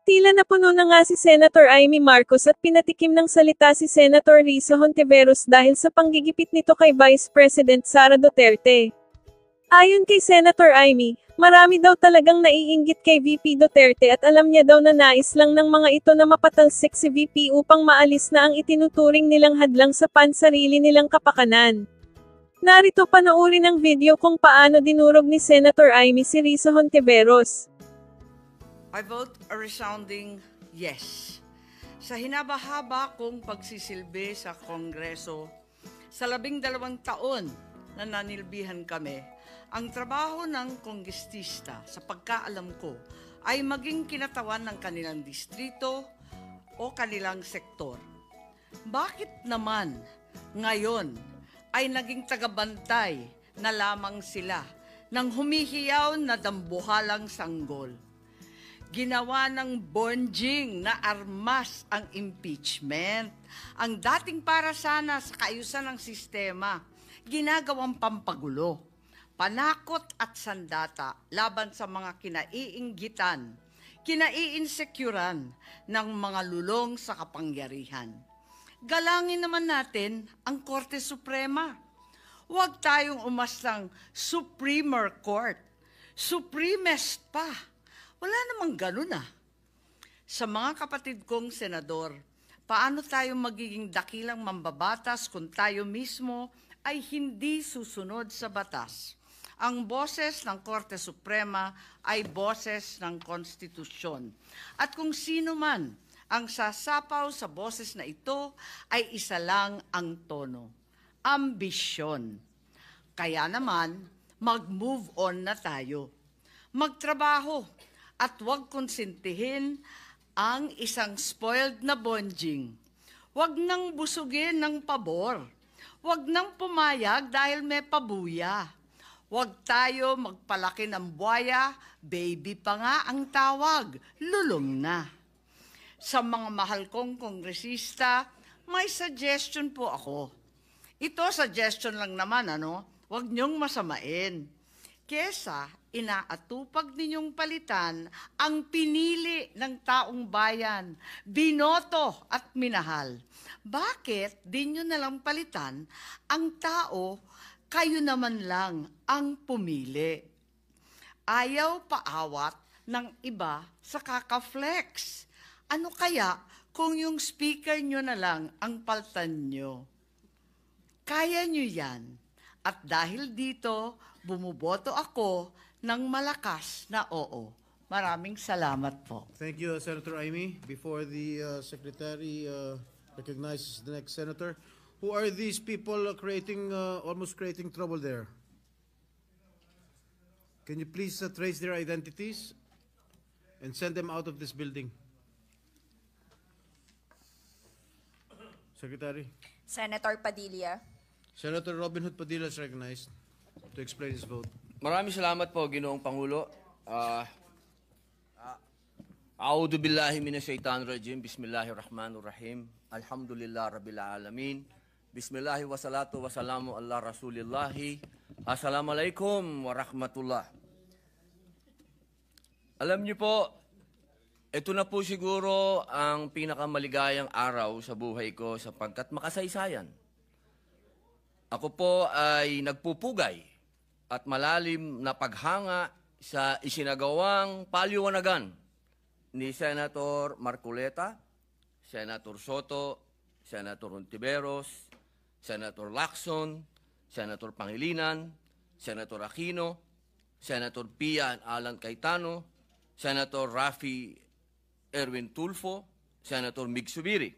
Tila napuno na nga si Senator Amy Marcos at pinatikim ng salita si Senator Risa Hontiveros dahil sa panggigipit nito kay Vice President Sara Duterte. Ayon kay Senator Amy, marami daw talagang naiinggit kay VP Duterte at alam niya daw na nais lang ng mga ito na mapatalsik si VP upang maalis na ang itinuturing nilang hadlang sa pansarili nilang kapakanan. Narito panoorin ang video kung paano dinurog ni Senator Amy si Risa Hontiveros. I vote a resounding yes. Sa hinabahaba kong pagsisilbi sa Kongreso, sa 12 taon na nanilbihan kami, ang trabaho ng kongrestista sa pagkaalam ko ay maging kinatawan ng kanilang distrito o kanilang sektor. Bakit naman ngayon ay naging tagabantay na lamang sila ng humihiyaw na dambuhalang sanggol? Ginawa ng bonjing na armas ang impeachment. Ang dating para sana sa kaayusan ng sistema, ginagawang pampagulo, panakot at sandata laban sa mga kinaiinggitan, kinaiinsecuran ng mga lulong sa kapangyarihan. Galangin naman natin ang Korte Suprema. Huwag tayong umastang Supremer Court, Supremest pa. Wala namang ganun ah. Sa mga kapatid kong senador, paano tayo magiging dakilang mambabatas kung tayo mismo ay hindi susunod sa batas? Ang boses ng Korte Suprema ay boses ng konstitusyon. At kung sino man ang sasapaw sa boses na ito ay isa lang ang tono, ambisyon. Kaya naman, mag-move on na tayo. Magtrabaho at huwag konsentihin ang isang spoiled na bonjing. Huwag nang busugin ng pabor. Huwag nang pumayag dahil may pabuya. Huwag tayo magpalaki ng buwaya, baby pa nga ang tawag, lulong na. Sa mga mahal kong kongresista, may suggestion po ako. Ito suggestion lang naman, Huwag niyong masamain. Kesa inaatupag ninyong palitan ang pinili ng taong bayan, binoto at minahal. Bakit di nyo nalang palitan ang tao, kayo naman lang ang pumili? Ayaw paawat ng iba sa kakaflex. Ano kaya kung yung speaker nyo na lang ang paltan nyo? Kaya nyo yan. At dahil dito, bumuboto ako ng malakas na oo. Maraming salamat po. Thank you, Senator Amy. Before the Secretary recognizes the next Senator, who are these people almost creating trouble there? Can you please trace their identities and send them out of this building? Secretary. Senator Padilla. Senator Robin Hood Padilla is recognized to explain his vote. Maraming salamat po, Ginoong Pangulo. A'udhu billahi minasyaitanir rajim. Bismillahirrahmanirrahim. Alhamdulillah rabbil alamin. Bismillahi wassalatu wassalamu ala rasulillahi. Assalamualaikum warahmatullah. Alam niyo po, ito na po siguro ang pinakamaligayang araw sa buhay ko sapagkat makasaysayan. Ako po ay nagpupugay at malalim na paghanga sa isinagawang paliwanagan ni Senator Marcoleta, Senator Soto, Senator Hontiveros, Senator Lacson, Senator Pangilinan, Senator Aquino, Senator Pia Alan Cayetano, Senator Rafi Erwin Tulfo, Senator Mig Subiri.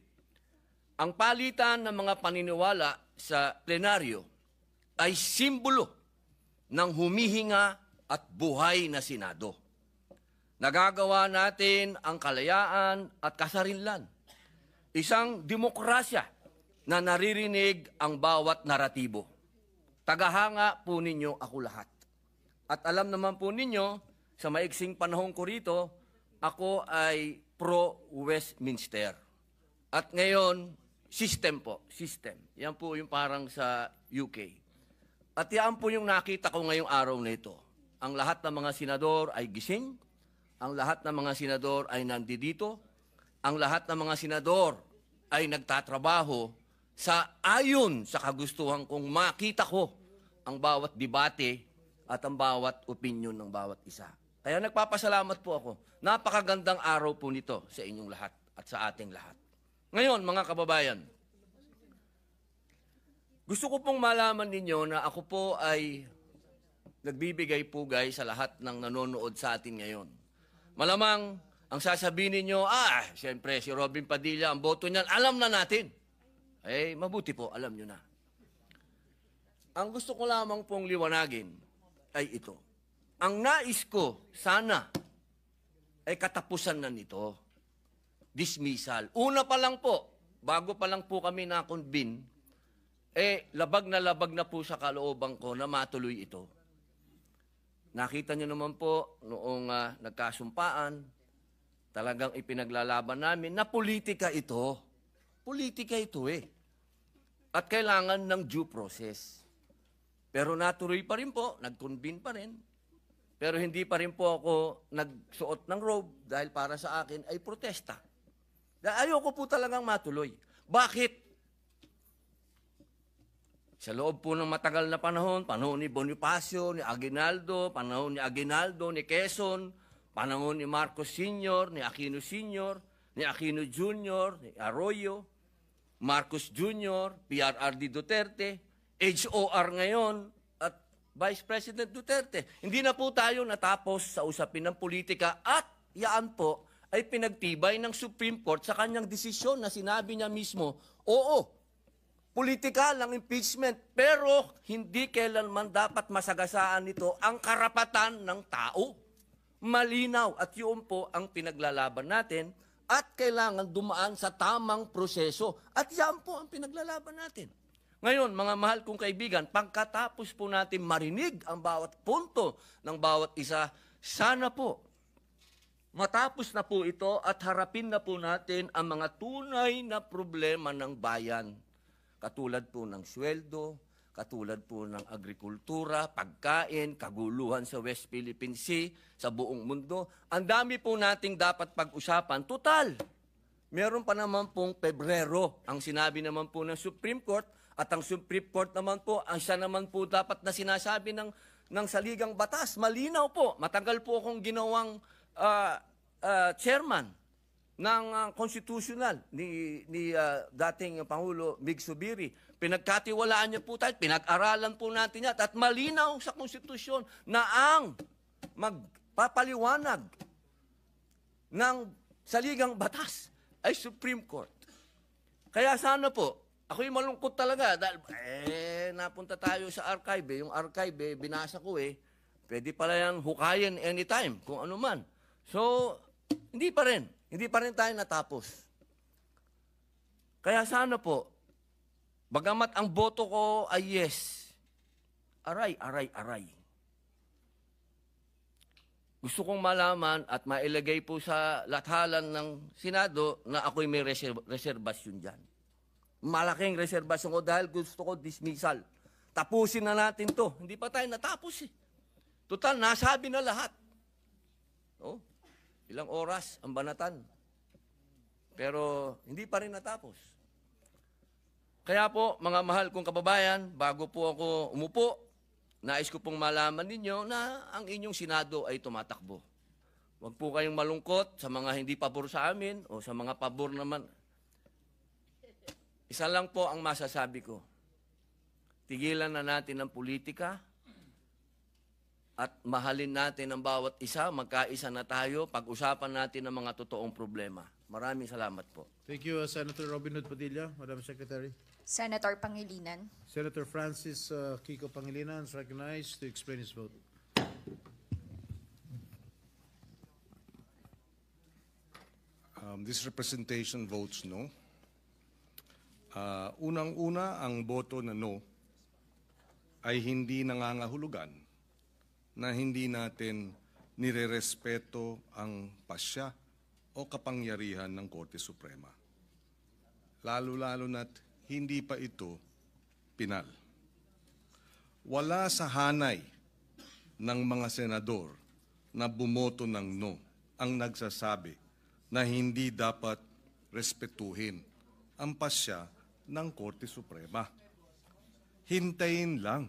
Ang palitan ng mga paniniwala sa plenaryo ay simbolo ng humihinga at buhay na Senado. Nagagawa natin ang kalayaan at kasarinlan. Isang demokrasya na naririnig ang bawat naratibo. Tagahanga po ninyo ako lahat. At alam naman po ninyo, sa maiksing panahon ko rito, ako ay pro-Westminster. At ngayon, System po, system. Yan po yung parang sa UK. At yan po yung nakita ko ngayong araw na ito. Ang lahat ng mga senador ay gising, ang lahat ng mga senador ay nandito, ang lahat ng mga senador ay nagtatrabaho sa ayon sa kagustuhan kong makita ko ang bawat debate at ang bawat opinion ng bawat isa. Kaya nagpapasalamat po ako. Napakagandang araw po nito sa inyong lahat at sa ating lahat. Ngayon, mga kababayan, gusto ko pong malaman ninyo na ako po ay nagbibigay-pugay sa lahat ng nanonood sa atin ngayon. Malamang, ang sasabihin ninyo, siyempre si Robin Padilla, ang boto niyan, alam na natin. Eh, mabuti po, alam nyo na. Ang gusto ko lamang pong liwanagin ay ito. Ang nais ko, sana, ay katapusan na nito. Dismissal. Una pa lang po, bago pa lang po kami na-convene, labag na po sa kalooban ko na matuloy ito. Nakita nyo naman po, noong nagkasumpaan, talagang ipinaglalaban namin na politika ito. Politika ito At kailangan ng due process. Pero natuloy pa rin po, nag-convene pa rin. Pero hindi pa rin po ako nagsuot ng robe dahil para sa akin ay protesta. Ayoko po talagang matuloy. Bakit? Sa loob po ng matagal na panahon ni Bonifacio, ni Aguinaldo, panahon ni Aguinaldo, ni Quezon, panahon ni Marcos Sr., ni Aquino Sr., ni Aquino Jr., ni Arroyo, Marcos Jr., PRRD Duterte, HOR ngayon, at Vice President Duterte. Hindi na po tayo natapos sa usapin ng politika at yaan po ay pinagtibay ng Supreme Court sa kanyang desisyon na sinabi niya mismo, oo, politika lang impeachment, pero hindi kailanman dapat masagasaan nito ang karapatan ng tao. Malinaw at yun po ang pinaglalaban natin at kailangan dumaan sa tamang proseso. At yan po ang pinaglalaban natin. Ngayon, mga mahal kong kaibigan, pagkatapos po natin marinig ang bawat punto ng bawat isa, sana po, matapos na po ito at harapin na po natin ang mga tunay na problema ng bayan. Katulad po ng sweldo, katulad po ng agrikultura, pagkain, kaguluhan sa West Philippine Sea, sa buong mundo. Ang dami po nating dapat pag-usapan. Total, meron pa naman pong Pebrero. Ang sinabi naman po ng Supreme Court, at ang Supreme Court naman po, ang siya naman po dapat na sinasabi ng saligang batas. Malinaw po. Matagal po akong ginawang chairman ng constitutional ni dating Pangulo Mig Subiri. Pinagkatiwalaan niya po tayo, pinag-aralan po natin yan. At malinaw sa konstitusyon na ang magpapaliwanag ng saligang batas ay Supreme Court. Kaya sana po, ako'y malungkot talaga dahil napunta tayo sa archive. Yung archive, binasa ko pwede pala yan hukayin anytime, kung ano man. So, hindi pa rin tayo natapos. Kaya sana po, bagamat ang boto ko ay yes, aray. Gusto kong malaman at mailagay po sa lathalan ng Senado na ako'y may reserbasyon dyan. Malaking reserbasyon ko dahil gusto ko dismissal. Tapusin na natin to. Hindi pa tayo natapos Total, nasabi na lahat. Ilang oras ang banatan. Pero hindi pa rin natapos. Kaya po, mga mahal kong kababayan, bago po ako umupo, nais ko pong malaman ninyo na ang inyong Senado ay tumatakbo. Huwag po kayong malungkot sa mga hindi pabor sa amin o sa mga pabor naman. Isa lang po ang masasabi ko. Tigilan na natin ang politika at mahalin natin ang bawat isa, magkaisa na tayo, pag-usapan natin ang mga totoong problema. Maraming salamat po. Thank you, Senator Robin Hood Padilla, Madam Secretary. Senator Pangilinan. Senator Francis Kiko Pangilinan is recognized to explain his vote. This representation votes no. Unang-una, ang boto na no ay hindi nangangahulugan na hindi natin nirerespeto ang pasya o kapangyarihan ng Korte Suprema. lalo-lalo na't hindi pa ito pinal. Wala sa hanay ng mga senador na bumoto ng no ang nagsasabi na hindi dapat respetuhin ang pasya ng Korte Suprema. Hintayin lang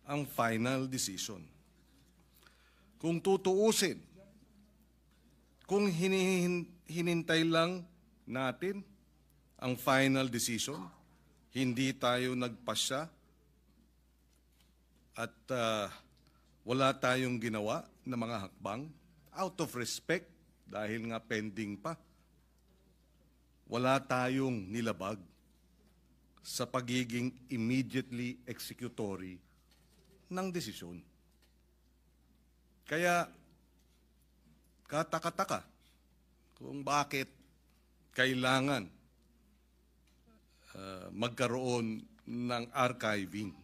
ang final decision. Kung tutuusin, kung hinintay lang natin ang final decision, hindi tayo nagpasya at wala tayong ginawa na mga hakbang out of respect dahil nga pending pa. Wala tayong nilabag sa pagiging immediately executory ng desisyon. Kaya kataka-taka kung bakit kailangan magkaroon ng archiving.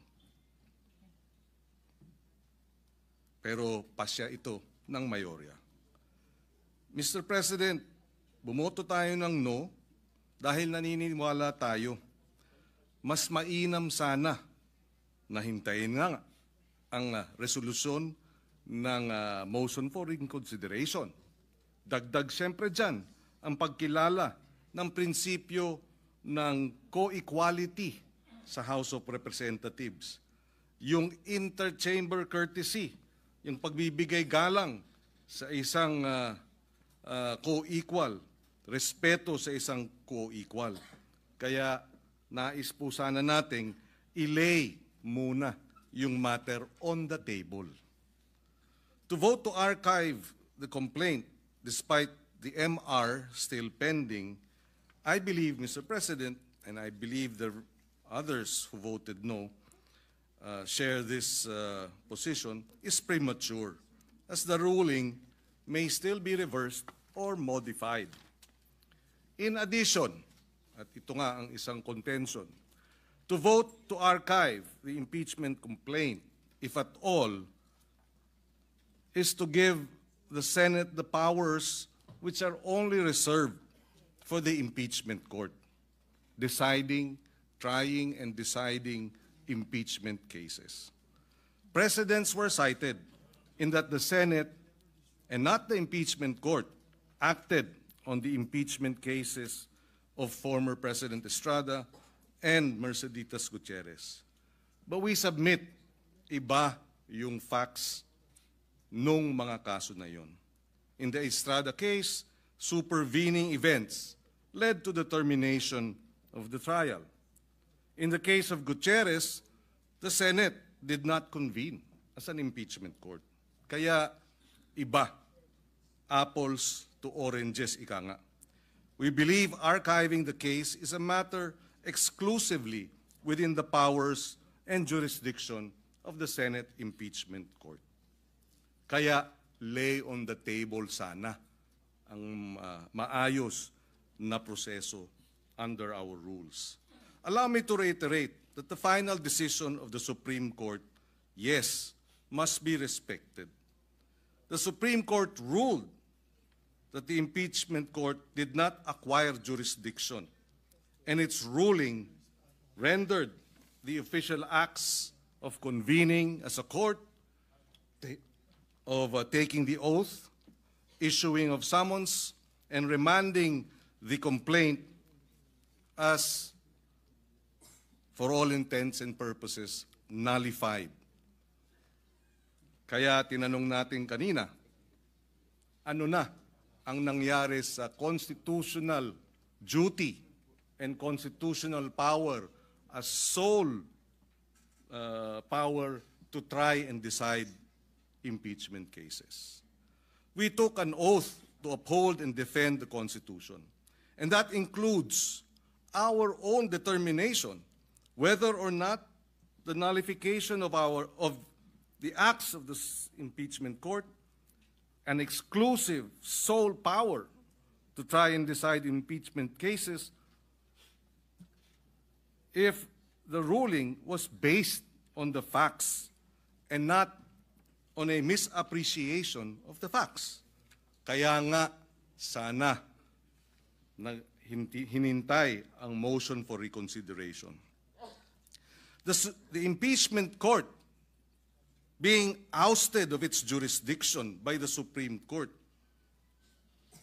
Pero pasya ito ng mayorya. Mr. President, bumoto tayo ng no dahil naniniwala tayo. Mas mainam sana na hintayin nga ang resolusyon ng motion for reconsideration. Dagdag siyempre dyan ang pagkilala ng prinsipyo ng co-equality sa House of Representatives. Yung interchamber courtesy, yung pagbibigay galang sa isang co-equal, respeto sa isang co-equal. Kaya nais po sana nating i-lay muna yung matter on the table. To vote to archive the complaint despite the MR still pending, I believe, Mr. President, and I believe the others who voted no share this position, is premature, as the ruling may still be reversed or modified. In addition, at ito nga ang isang contention, to vote to archive the impeachment complaint, if at all, is to give the Senate the powers which are only reserved for the impeachment court, deciding, trying, and deciding impeachment cases. Precedents were cited in that the Senate and not the impeachment court acted on the impeachment cases of former President Estrada and Merceditas Gutierrez. But we submit, iba yung facts nung mga kaso na yon. In the Estrada case, supervening events led to the termination of the trial. In the case of Gutierrez, the Senate did not convene as an impeachment court. Kaya iba, apples to oranges, ika nga. We believe archiving the case is a matter exclusively within the powers and jurisdiction of the Senate Impeachment Court. Kaya lay on the table sana ang maayos na proseso under our rules. Allow me to reiterate that the final decision of the Supreme Court, yes, must be respected. The Supreme Court ruled that the impeachment court did not acquire jurisdiction, and its ruling rendered the official acts of convening as a court, of taking the oath, issuing of summons, and remanding the complaint as, for all intents and purposes, nullified. Kaya tinanong natin kanina, ano na ang nangyari sa constitutional duty and constitutional power as sole power to try and decide impeachment cases. We took an oath to uphold and defend the Constitution, and that includes our own determination whether or not the nullification of the acts of the impeachment court, an exclusive sole power to try and decide impeachment cases, if the ruling was based on the facts and not on a misappreciation of the facts. Kaya nga sana na hinintay ang motion for reconsideration. The impeachment court being ousted of its jurisdiction by the Supreme Court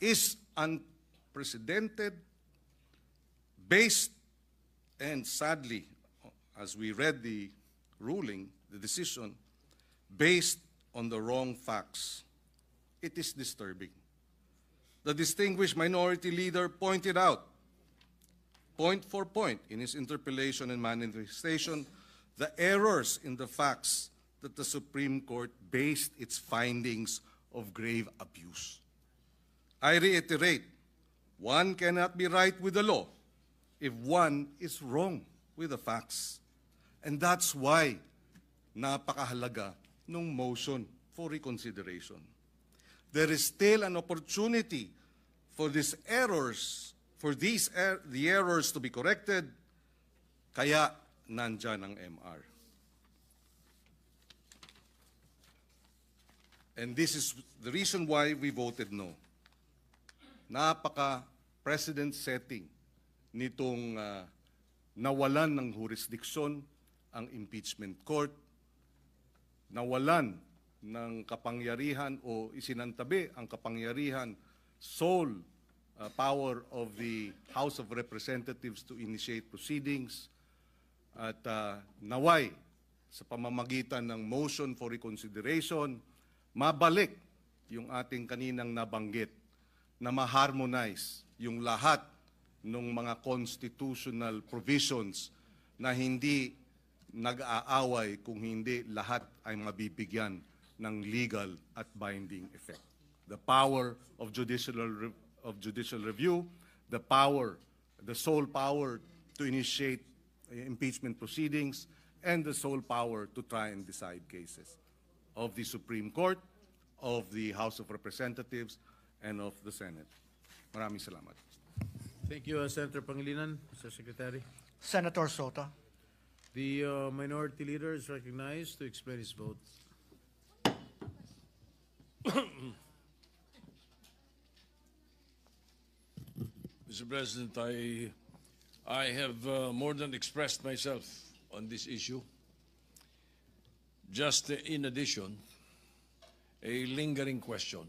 is unprecedented, based, and sadly, as we read the ruling, the decision, based on the wrong facts. It is disturbing. The distinguished minority leader pointed out, point for point, in his interpellation and manifestation, the errors in the facts that the Supreme Court based its findings of grave abuse. I reiterate, one cannot be right with the law if one is wrong with the facts. And that's why napakahalaga nung motion for reconsideration. There is still an opportunity for the errors to be corrected, kaya nandyan ang MR. And this is the reason why we voted no. Napaka-precedent setting nitong nawalan ng jurisdiksyon ang impeachment court, nawalan ng kapangyarihan o isinantabi ang kapangyarihan, sole power of the House of Representatives to initiate proceedings, at naway sa pamamagitan ng motion for reconsideration, mabalik yung ating kaninang nabanggit na ma-harmonize yung lahat ng mga constitutional provisions na hindi nag-aaway kung hindi lahat ay mabibigyan ng legal at binding effect. The power of judicial review, the sole power to initiate impeachment proceedings, and the sole power to try and decide cases of the Supreme Court, of the House of Representatives, and of the Senate. Maraming salamat. Thank you, Senator Pangilinan. Mr. Secretary. Senator Soto. The minority leader is recognized to explain his vote. Mr. President, I have more than expressed myself on this issue. Just in addition, a lingering question.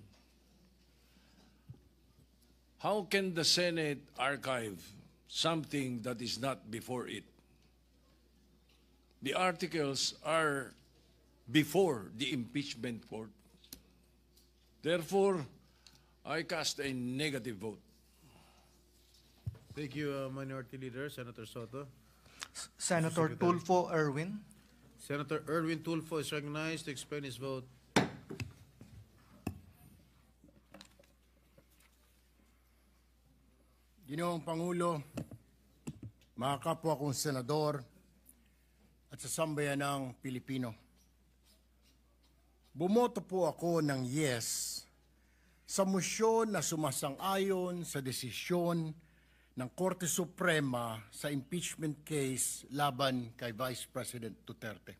How can the Senate archive something that is not before it? The articles are before the impeachment court. Therefore, I cast a negative vote. Thank you, Minority Leader. Senator Soto. Senator Tulfo Erwin. Senator Erwin Tulfo is recognized to explain his vote. Ginoong Pangulo, mga kapwa kong senador at sa sambayanang Pilipino. Bumoto po ako ng yes sa mosyon na sumasang-ayon sa desisyon ng Korte Suprema sa impeachment case laban kay Vice President Duterte.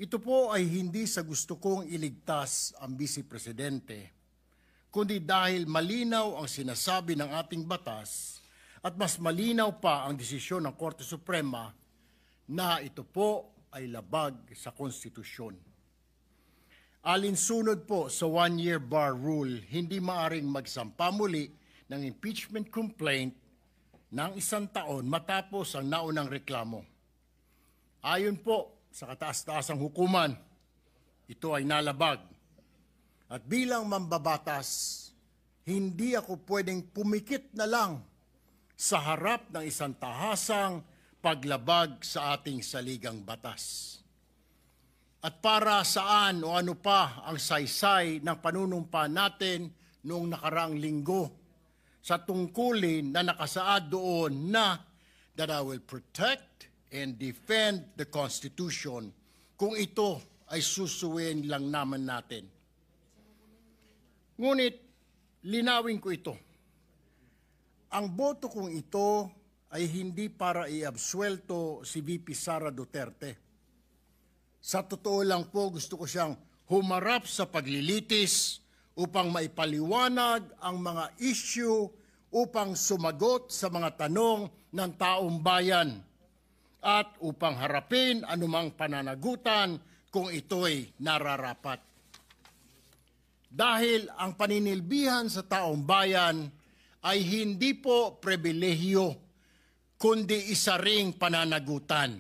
Ito po ay hindi sa gusto kong iligtas ang Vice Presidente, kundi dahil malinaw ang sinasabi ng ating batas at mas malinaw pa ang desisyon ng Korte Suprema na ito po ay labag sa konstitusyon. Alinsunod po sa one-year bar rule, hindi maaring magsampa muli ng impeachment complaint ng 1 taon matapos ang naunang reklamo. Ayon po sa kataas-taasang hukuman, ito ay nalabag. At bilang mambabatas, hindi ako pwedeng pumikit na lang sa harap ng isang tahasang paglabag sa ating saligang batas. At para saan o ano pa ang saysay ng panunumpa natin noong nakaraang linggo sa tungkulin na nakasaad doon na that I will protect and defend the Constitution kung ito ay susuwin lang naman natin. Ngunit linawin ko ito. Ang boto kong ito ay hindi para iabsuelto si VP Sara Duterte. Sa totoo lang po, gusto ko siyang humarap sa paglilitis upang maipaliwanag ang mga issue upang sumagot sa mga tanong ng taong bayan at upang harapin anumang pananagutan kung ito'y nararapat. Dahil ang paninilbihan sa taong bayan ay hindi po pribilehyo, kundi isa ring pananagutan.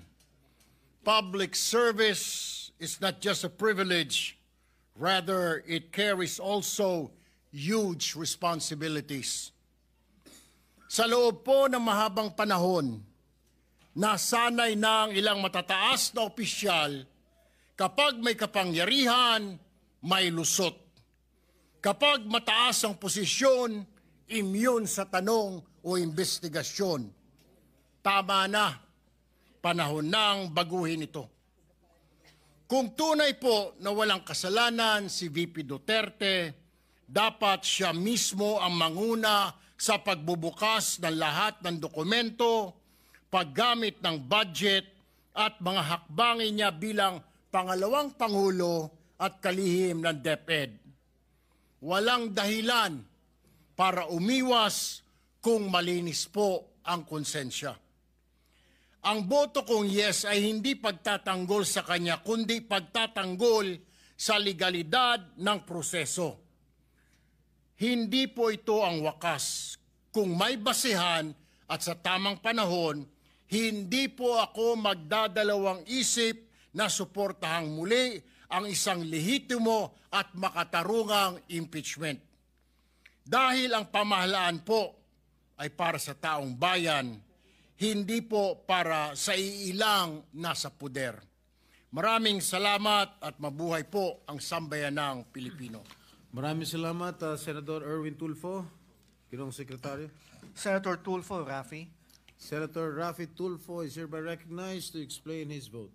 Public service is not just a privilege, rather it carries also huge responsibilities. Sa loob po ng mahabang panahon, nasanay na ang ilang matataas na opisyal kapag may kapangyarihan, may lusot. Kapag mataas ang posisyon, immune sa tanong o investigasyon. Tama na, panahon nang baguhin ito. Kung tunay po na walang kasalanan si VP Duterte, dapat siya mismo ang manguna sa pagbubukas ng lahat ng dokumento, paggamit ng budget at mga hakbangin niya bilang pangalawang Pangulo at kalihim ng DepEd. Walang dahilan para umiwas kung malinis po ang konsensya. Ang boto kong yes ay hindi pagtatanggol sa kanya, kundi pagtatanggol sa legalidad ng proseso. Hindi po ito ang wakas. Kung may basehan at sa tamang panahon, hindi po ako magdadalawang isip na suportahang muli ang isang lehitimo at makatarungang impeachment. Dahil ang pamahalaan po ay para sa taong bayan, hindi po para sa iilang nasa puder. Maraming salamat at mabuhay po ang sambayanang Pilipino. Maraming salamat, Senator Erwin Tulfo. Ginoong Sekretaryo. Senator Tulfo, Rafi. Senator Rafi Tulfo is hereby recognized to explain his vote.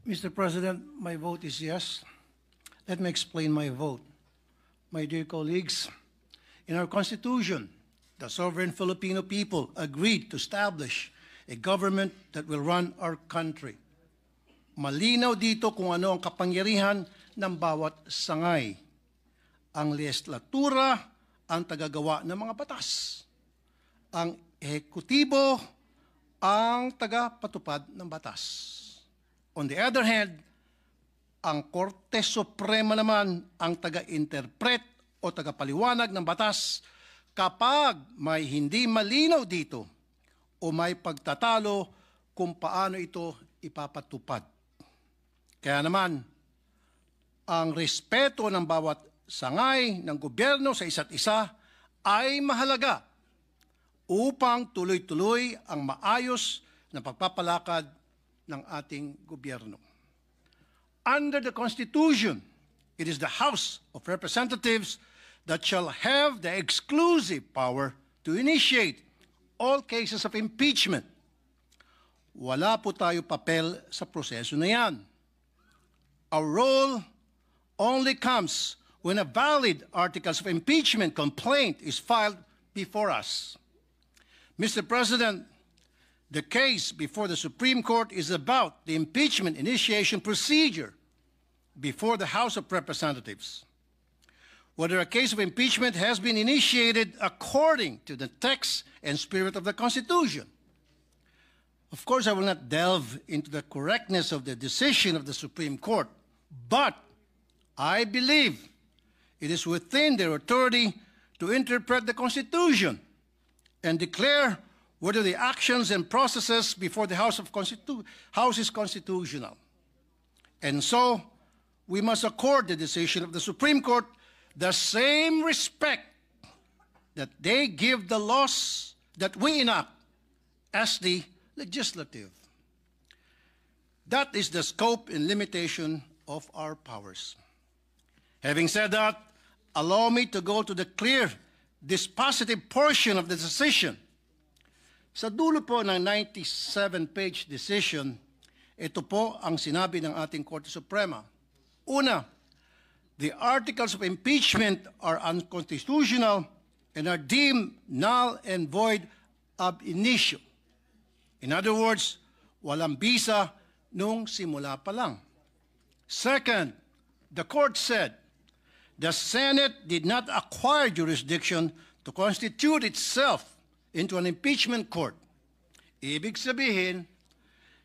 Mr. President, my vote is yes. Let me explain my vote. My dear colleagues, in our Constitution, the sovereign Filipino people agreed to establish a government that will run our country. Malinaw dito kung ano ang kapangyarihan ng bawat sangay. Ang legislatura ang tagagawa ng mga batas. Ang ehekutibo ang tagapatupad ng batas. On the other hand, ang Korte Suprema naman ang taga-interpret o tagapaliwanag ng batas kapag may hindi malinaw dito o may pagtatalo kung paano ito ipapatupad. Kaya naman, ang respeto ng bawat sangay ng gobyerno sa isa't isa ay mahalaga upang tuloy-tuloy ang maayos na pagpapalakad ng ating gobyerno. Under the Constitution, it is the House of Representatives that shall have the exclusive power to initiate all cases of impeachment. Wala po tayo papel sa proseso na yan. Our role only comes when a valid articles of impeachment complaint is filed before us. Mr. President, the case before the Supreme Court is about the impeachment initiation procedure before the House of Representatives. Whether a case of impeachment has been initiated according to the text and spirit of the Constitution. Of course, I will not delve into the correctness of the decision of the Supreme Court, but I believe it is within their authority to interpret the Constitution and declare whether the actions and processes before the House is constitutional. And so, we must accord the decision of the Supreme Court the same respect that they give the laws that we enact as the legislative. That is the scope and limitation of our powers. Having said that, allow me to go to the clear, dispositive portion of the decision. Sa dulo po ng 97-page decision, ito po ang sinabi ng ating Korte Suprema. Una, the articles of impeachment are unconstitutional and are deemed null and void ab initio. In other words, walang bisa nung simula pa lang. Second, the court said the Senate did not acquire jurisdiction to constitute itself into an impeachment court. Ibig sabihin,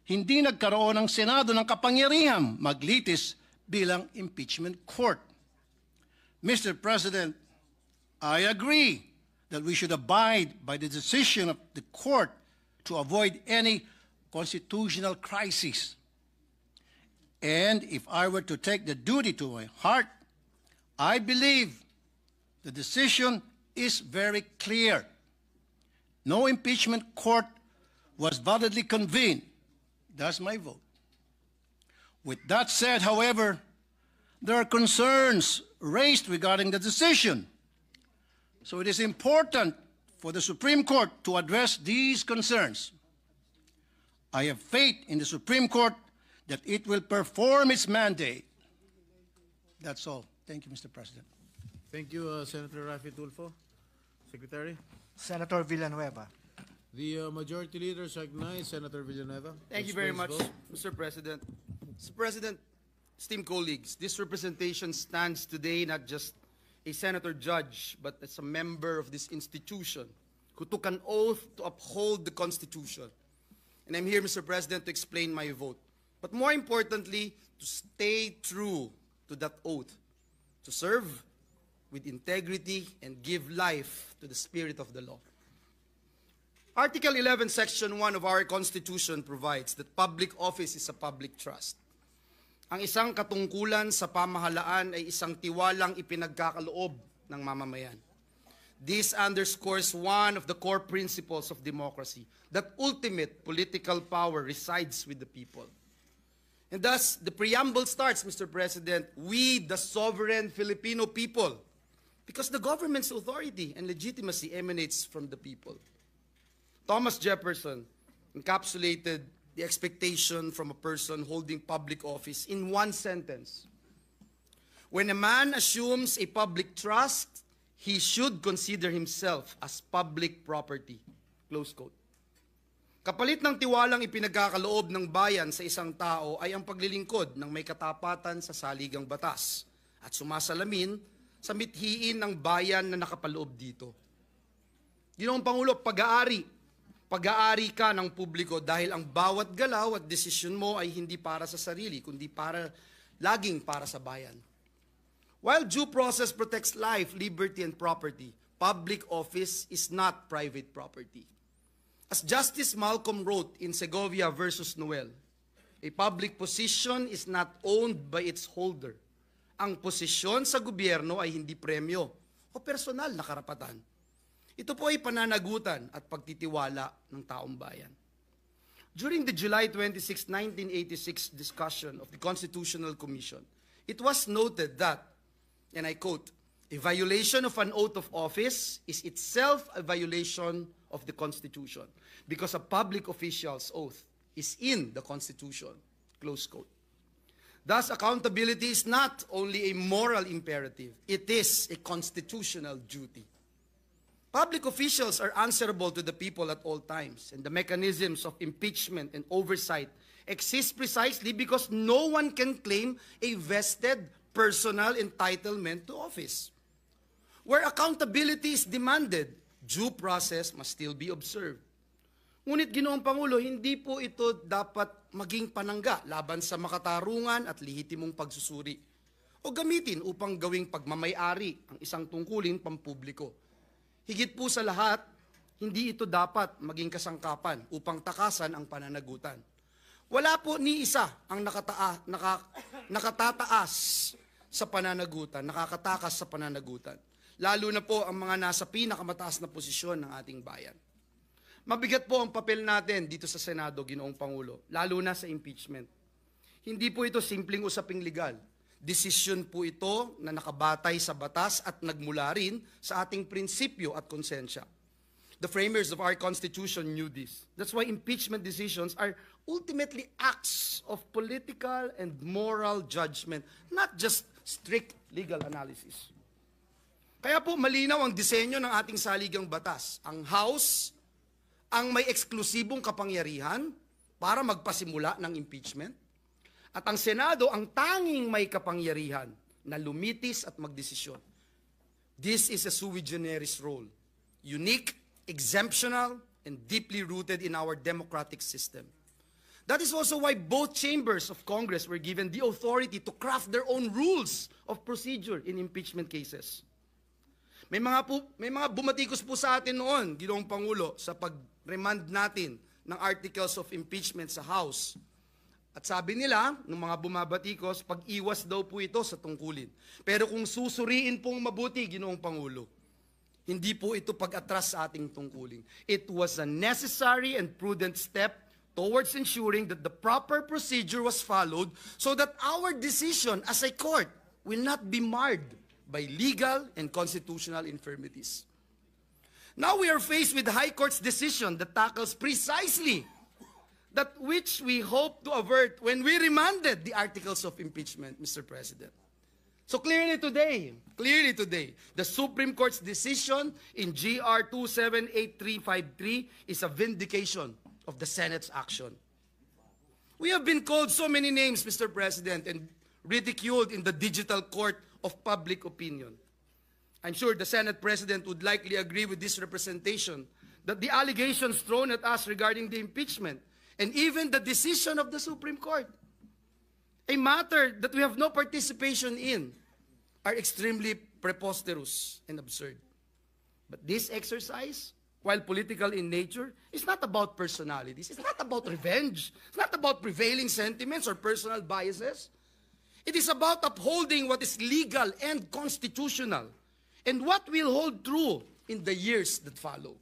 hindi nagkaroon ng Senado ng kapangyarihang maglitis bilang impeachment court. Mr. President, I agree that we should abide by the decision of the court to avoid any constitutional crisis. And if I were to take the duty to my heart, I believe the decision is very clear. No impeachment court was validly convened. That's my vote. With that said, however, there are concerns raised regarding the decision. So it is important for the Supreme Court to address these concerns. I have faith in the Supreme Court that it will perform its mandate. That's all. Thank you, Mr. President. Thank you, Senator Rafi Tulfo. Secretary. Senator Villanueva. The Majority Leader recognizes Senator Villanueva. Thank you very much, Mr. President. Mr. President, esteemed colleagues, this representation stands today not just a senator judge, but as a member of this institution who took an oath to uphold the Constitution. And I'm here, Mr. President, to explain my vote. But more importantly, to stay true to that oath, to serve with integrity and give life to the spirit of the law. Article 11, Section 1 of our Constitution provides that public office is a public trust. Ang isang katungkulan sa pamahalaan ay isang tiwalang ipinagkakaloob ng mamamayan. This underscores one of the core principles of democracy, that ultimate political power resides with the people. And thus, the preamble starts, Mr. President, we, the sovereign Filipino people, because the government's authority and legitimacy emanates from the people. Thomas Jefferson encapsulated the expectation from a person holding public office in one sentence. When a man assumes a public trust, he should consider himself as public property. Close quote. Kapalit ng tiwalang ipinagkakaloob ng bayan sa isang tao ay ang paglilingkod ng may katapatan sa saligang batas at sumasalamin sa mithiin ng bayan na nakapaloob dito. Ginoong Pangulo, pag-aari ka ng publiko dahil ang bawat galaw at desisyon mo ay hindi para sa sarili, kundi laging para sa bayan. While due process protects life, liberty, and property, public office is not private property. As Justice Malcolm wrote in Segovia versus Noel, a public position is not owned by its holder. Ang posisyon sa gobyerno ay hindi premyo o personal na karapatan. Ito po ay pananagutan at pagtitiwala ng taong bayan. During the July 26, 1986 discussion of the Constitutional Commission, it was noted that, and I quote, a violation of an oath of office is itself a violation of the Constitution because a public official's oath is in the Constitution, close quote. Thus, accountability is not only a moral imperative, it is a constitutional duty. Public officials are answerable to the people at all times, and the mechanisms of impeachment and oversight exist precisely because no one can claim a vested personal entitlement to office. Where accountability is demanded, due process must still be observed. Ngunit Ginoong Pangulo, hindi po ito dapat maging panangga laban sa makatarungan at lehitimong pagsusuri o gamitin upang gawing pagmamay-ari ang isang tungkulin pampubliko. Higit po sa lahat, hindi ito dapat maging kasangkapan upang takasan ang pananagutan. Wala po ni isa ang nakatataas sa pananagutan, nakakatakas sa pananagutan. Lalo na po ang mga nasa pinakamataas na posisyon ng ating bayan. Mabigat po ang papel natin dito sa Senado, Ginoong Pangulo, lalo na sa impeachment. Hindi po ito simpleng usaping legal. Desisyon po ito na nakabatay sa batas at nagmula rin sa ating prinsipyo at konsensya. The framers of our Constitution knew this. That's why impeachment decisions are ultimately acts of political and moral judgment, not just strict legal analysis. Kaya po malinaw ang disenyo ng ating saligang batas. Ang House ang may eksklusibong kapangyarihan para magpasimula ng impeachment, at ang Senado ang tanging may kapangyarihan na lumitis at magdesisyon. This is a sui generis role, unique, exemptional, and deeply rooted in our democratic system. That is also why both chambers of Congress were given the authority to craft their own rules of procedure in impeachment cases. May mga bumatikos po sa atin noon, Ginoong Pangulo, sa pag-remand natin ng articles of impeachment sa House. At sabi nila, ng mga bumabatikos, pag-iwas daw po ito sa tungkulin. Pero kung susuriin pong mabuti, Ginoong Pangulo, hindi po ito pag-atras sa ating tungkulin. It was a necessary and prudent step towards ensuring that the proper procedure was followed so that our decision as a court will not be marred by legal and constitutional infirmities. Now we are faced with the High Court's decision that tackles precisely that which we hope to avert when we remanded the articles of impeachment, Mr. President. So clearly today, the Supreme Court's decision in GR 278353 is a vindication of the Senate's action. We have been called so many names, Mr. President, and ridiculed in the digital court of public opinion. I'm sure the Senate President would likely agree with this representation that the allegations thrown at us regarding the impeachment and even the decision of the Supreme Court, a matter that we have no participation in, are extremely preposterous and absurd. But this exercise, while political in nature, is not about personalities. It's not about revenge. It's not about prevailing sentiments or personal biases. It is about upholding what is legal and constitutional and what will hold true in the years that follow.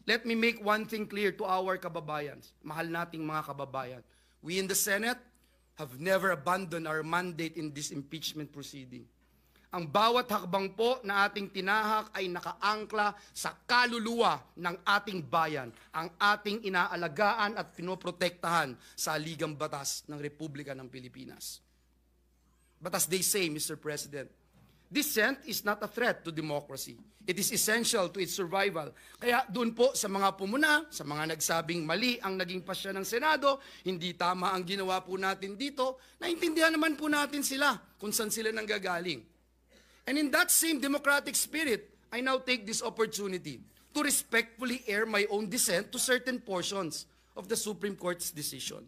Let me make one thing clear to our kababayans, mahal nating mga kababayan. We in the Senate have never abandoned our mandate in this impeachment proceeding. Ang bawat hakbang po na ating tinahak ay nakaangkla sa kaluluwa ng ating bayan, ang ating inaalagaan at pinoprotektahan sa aligang batas ng Republika ng Pilipinas. But as they say, Mr. President, dissent is not a threat to democracy. It is essential to its survival. Kaya doon po sa mga pumuna, sa mga nagsabing mali ang naging pasya ng Senado, hindi tama ang ginawa po natin dito, naintindihan naman po natin sila kung saan sila nanggagaling. And in that same democratic spirit, I now take this opportunity to respectfully air my own dissent to certain portions of the Supreme Court's decision.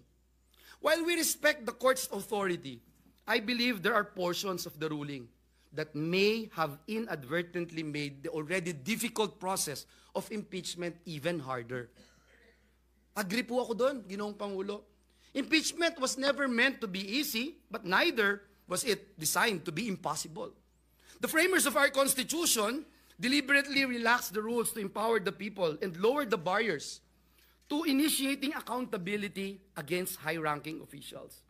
While we respect the court's authority, I believe there are portions of the ruling that may have inadvertently made the already difficult process of impeachment even harder. Agree po ako doon, Ginoong Pangulo. Impeachment was never meant to be easy, but neither was it designed to be impossible. The framers of our Constitution deliberately relaxed the rules to empower the people and lower the barriers to initiating accountability against high-ranking officials.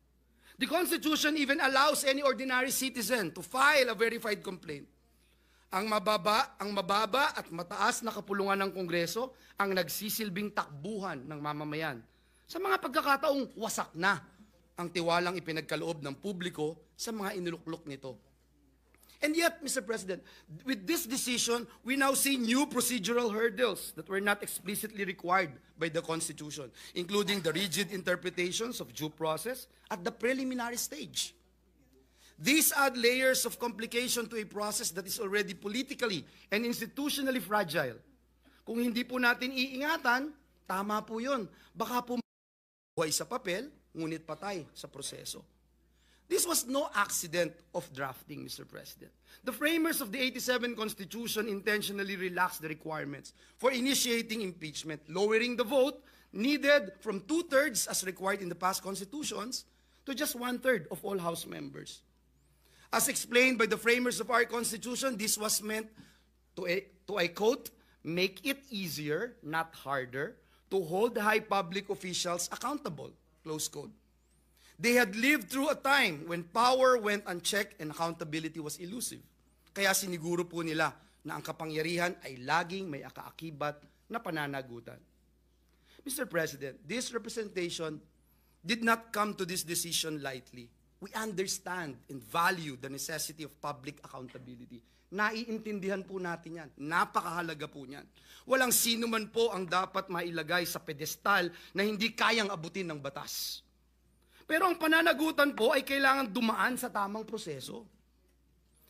The Constitution even allows any ordinary citizen to file a verified complaint. Ang mababa at mataas na kapulungan ng Kongreso ang nagsisilbing takbuhan ng mamamayan. Sa mga pagkakataong wasak na ang tiwalang ipinagkaloob ng publiko sa mga inuluklok nito. And yet, Mr. President, with this decision, we now see new procedural hurdles that were not explicitly required by the Constitution, including the rigid interpretations of due process at the preliminary stage. These add layers of complication to a process that is already politically and institutionally fragile. Kung hindi po natin iingatan, tama po yun. Baka po buhay sa papel, ngunit patay sa proseso. This was no accident of drafting, Mr. President. The framers of the 87 Constitution intentionally relaxed the requirements for initiating impeachment, lowering the vote needed from 2/3 as required in the past constitutions to just 1/3 of all House members. As explained by the framers of our Constitution, this was meant to I quote, make it easier, not harder, to hold high public officials accountable, close quote. They had lived through a time when power went unchecked and accountability was elusive. Kaya siniguro po nila na ang kapangyarihan ay laging may akaakibat na pananagutan. Mr. President, this representation did not come to this decision lightly. We understand and value the necessity of public accountability. Naiintindihan po natin yan. Napakahalaga po niyan. Walang sino man po ang dapat mailagay sa pedestal na hindi kayang abutin ng batas. Pero ang pananagutan po ay kailangan dumaan sa tamang proseso.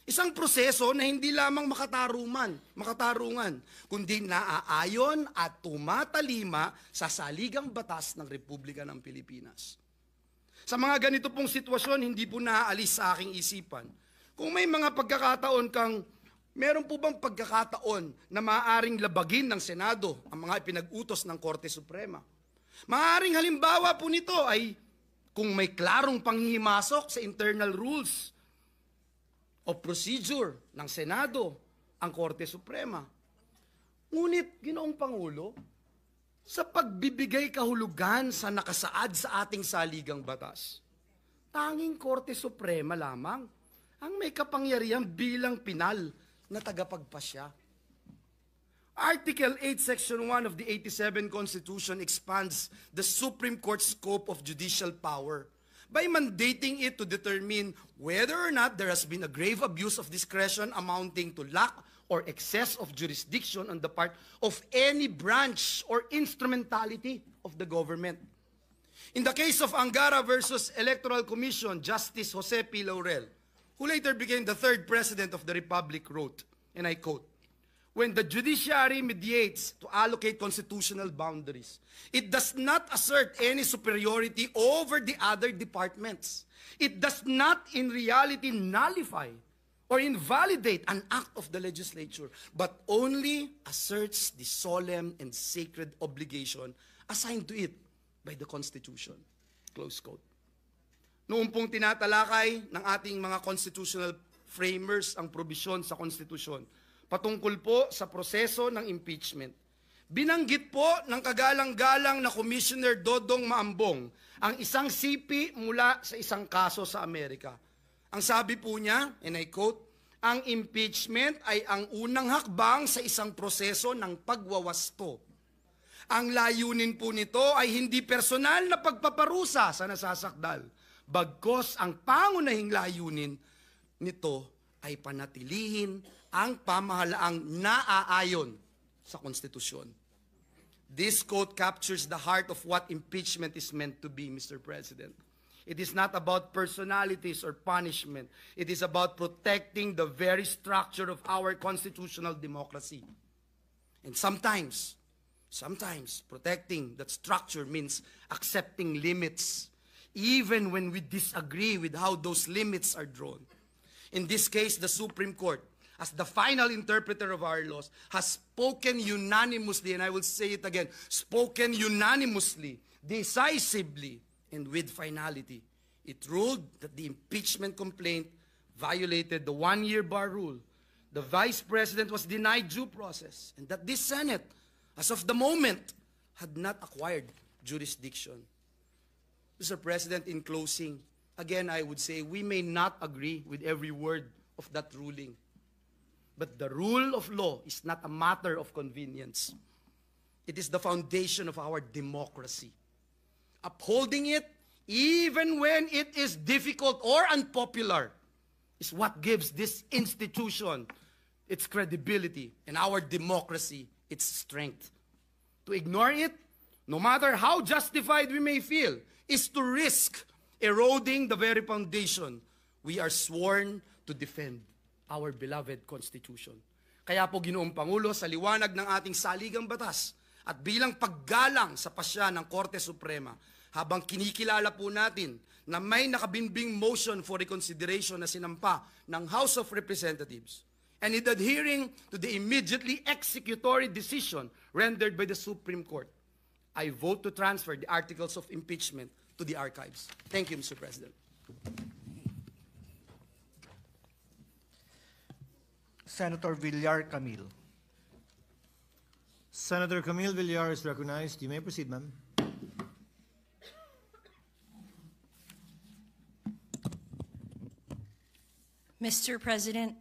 Isang proseso na hindi lamang makatarungan, kundi naaayon at tumatalima sa saligang batas ng Republika ng Pilipinas. Sa mga ganito pong sitwasyon, hindi po naaalis sa aking isipan. Kung may mga pagkakataon meron po bang pagkakataon na maaaring labagin ng Senado ang mga ipinag-utos ng Korte Suprema? Maaaring halimbawa po nito ay kung may klarong panghihimasok sa internal rules o procedure ng Senado, ang Korte Suprema. Ngunit, Ginoong Pangulo, sa pagbibigay kahulugan sa nakasaad sa ating saligang batas, tanging Korte Suprema lamang ang may kapangyarihan bilang pinal na tagapagpasya. Article 8, Section 1 of the 87 Constitution expands the Supreme Court's scope of judicial power by mandating it to determine whether or not there has been a grave abuse of discretion amounting to lack or excess of jurisdiction on the part of any branch or instrumentality of the government. In the case of Angara versus Electoral Commission, Justice Jose P. Laurel, who later became the third president of the Republic, wrote, and I quote, "When the judiciary mediates to allocate constitutional boundaries, it does not assert any superiority over the other departments. It does not in reality nullify or invalidate an act of the legislature, but only asserts the solemn and sacred obligation assigned to it by the Constitution." Close quote. Noong pong tinatalakay ng ating mga constitutional framers ang probisyon sa konstitusyon, patungkol po sa proseso ng impeachment, binanggit po ng kagalang-galang na Commissioner Dodong Maambong ang isang sipi mula sa isang kaso sa Amerika. Ang sabi po niya, and I quote, "Ang impeachment ay ang unang hakbang sa isang proseso ng pagwawasto. Ang layunin po nito ay hindi personal na pagpaparusa sa nasasakdal, bagkos ang pangunahing layunin nito ay panatilihin ang pamahalaang naaayon sa konstitusyon." This quote captures the heart of what impeachment is meant to be, Mr. President. It is not about personalities or punishment. It is about protecting the very structure of our constitutional democracy. And sometimes protecting that structure means accepting limits, even when we disagree with how those limits are drawn. In this case, the Supreme Court, as the final interpreter of our laws, has spoken unanimously, and I will say it again, spoken unanimously, decisively, and with finality. It ruled that the impeachment complaint violated the one-year bar rule. The Vice President was denied due process, and that this Senate, as of the moment, had not acquired jurisdiction. Mr. President, in closing, again, I would say we may not agree with every word of that ruling. But the rule of law is not a matter of convenience. It is the foundation of our democracy. Upholding it, even when it is difficult or unpopular, is what gives this institution its credibility and our democracy its strength. To ignore it, no matter how justified we may feel, is to risk eroding the very foundation we are sworn to defend, our beloved Constitution. Kaya po, Ginoong Pangulo, sa liwanag ng ating saligang batas at bilang paggalang sa pasya ng Korte Suprema, habang kinikilala po natin na may nakabimbing motion for reconsideration na sinampa ng House of Representatives, and in adhering to the immediately executory decision rendered by the Supreme Court, I vote to transfer the articles of impeachment to the archives. Thank you, Mr. President. Senator Villar Camil. Senator Camille Villar is recognized. You may proceed, ma'am. Mr. President,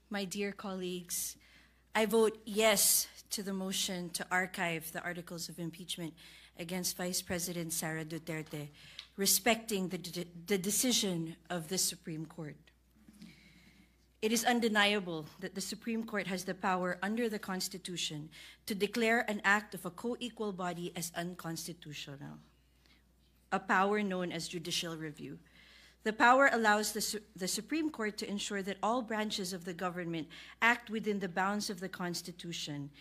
my dear colleagues, I vote yes to the motion to archive the articles of impeachment against Vice President Sara Duterte, respecting the decision of the Supreme Court. It is undeniable that the Supreme Court has the power under the Constitution to declare an act of a co-equal body as unconstitutional, a power known as judicial review. The power allows the Supreme Court to ensure that all branches of the government act within the bounds of the Constitution,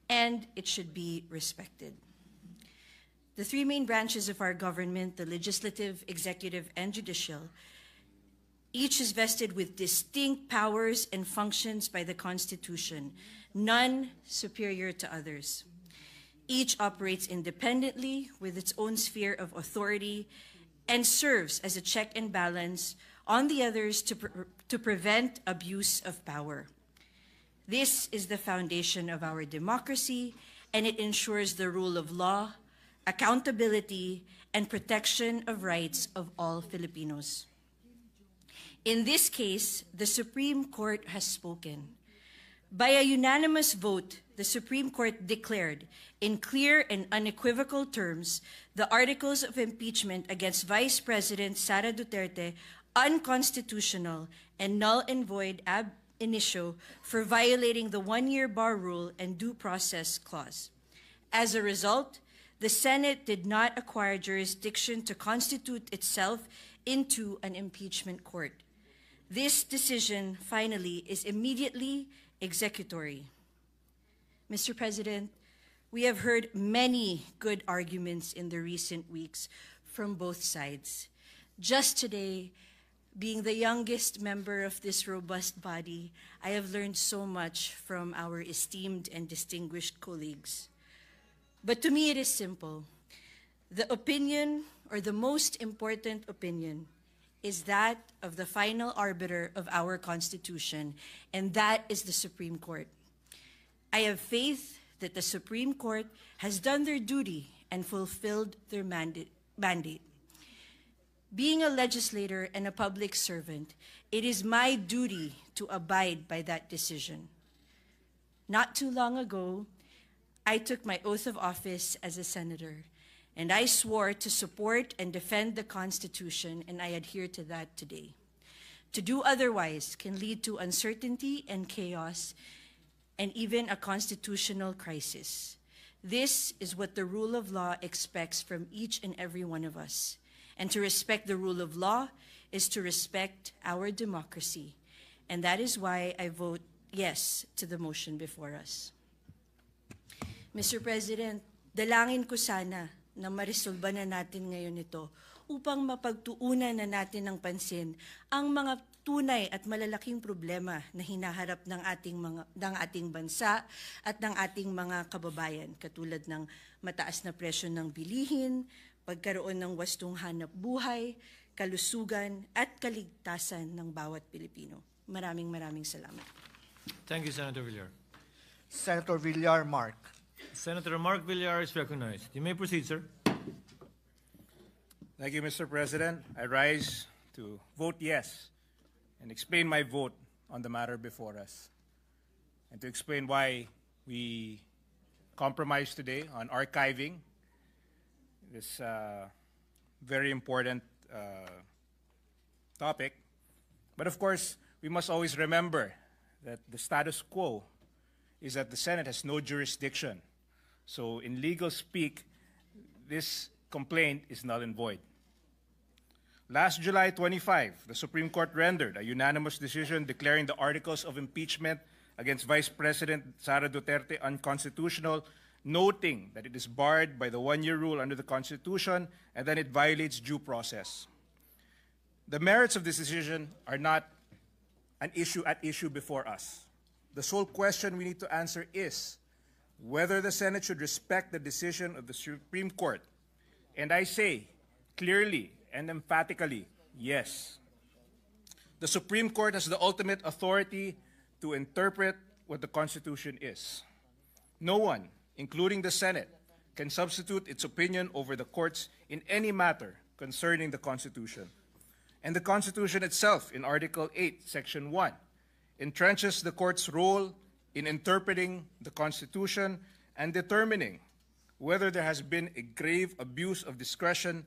and it should be respected. The three main branches of our government, the legislative, executive, and judicial, each is vested with distinct powers and functions by the Constitution, none superior to others. Each operates independently with its own sphere of authority and serves as a check and balance on the others to prevent abuse of power. This is the foundation of our democracy, and it ensures the rule of law, accountability, and protection of rights of all Filipinos. In this case, the Supreme Court has spoken. By a unanimous vote, the Supreme Court declared in clear and unequivocal terms the articles of impeachment against Vice President Sara Duterte unconstitutional and null and void ab initio for violating the one-year bar rule and due process clause. As a result, the Senate did not acquire jurisdiction to constitute itself into an impeachment court. This decision, finally, is immediately executory. Mr. President, we have heard many good arguments in the recent weeks from both sides. Just today, being the youngest member of this robust body, I have learned so much from our esteemed and distinguished colleagues. But to me, it is simple. The opinion, or the most important opinion, is that of the final arbiter of our Constitution, and that is the Supreme Court. I have faith that the Supreme Court has done their duty and fulfilled their mandate. Being a legislator and a public servant, it is my duty to abide by that decision. Not too long ago, I took my oath of office as a senator, and I swore to support and defend the Constitution, and I adhere to that today. To do otherwise can lead to uncertainty and chaos, and even a constitutional crisis. This is what the rule of law expects from each and every one of us. And to respect the rule of law is to respect our democracy. And that is why I vote yes to the motion before us. Mr. President, dalangin ko sana na marisolba na natin ngayon ito upang mapagtuunan na natin ng pansin ang mga tunay at malalaking problema na hinaharap ng ating bansa at ng ating mga kababayan, katulad ng mataas na presyo ng bilihin, pagkaroon ng wastong hanap buhay, kalusugan at kaligtasan ng bawat Pilipino. Maraming salamat. Thank you, Senator Villar. Senator Villar Mark. Senator Mark Villar is recognized. You may proceed, sir. Thank you, Mr. President. I rise to vote yes and explain my vote on the matter before us, and to explain why we compromised today on archiving this very important topic. But of course, we must always remember that the status quo is that the Senate has no jurisdiction. So in legal speak, this complaint is null and void. Last July 25, the Supreme Court rendered a unanimous decision declaring the articles of impeachment against Vice President Sara Duterte unconstitutional, noting that it is barred by the one-year rule under the Constitution and that it violates due process. The merits of this decision are not an issue before us. The sole question we need to answer is whether the Senate should respect the decision of the Supreme Court. And I say clearly and emphatically, yes. The Supreme Court has the ultimate authority to interpret what the Constitution is. No one, including the Senate, can substitute its opinion over the courts in any matter concerning the Constitution. And the Constitution itself, in Article 8, Section 1, entrenches the court's role in interpreting the Constitution and determining whether there has been a grave abuse of discretion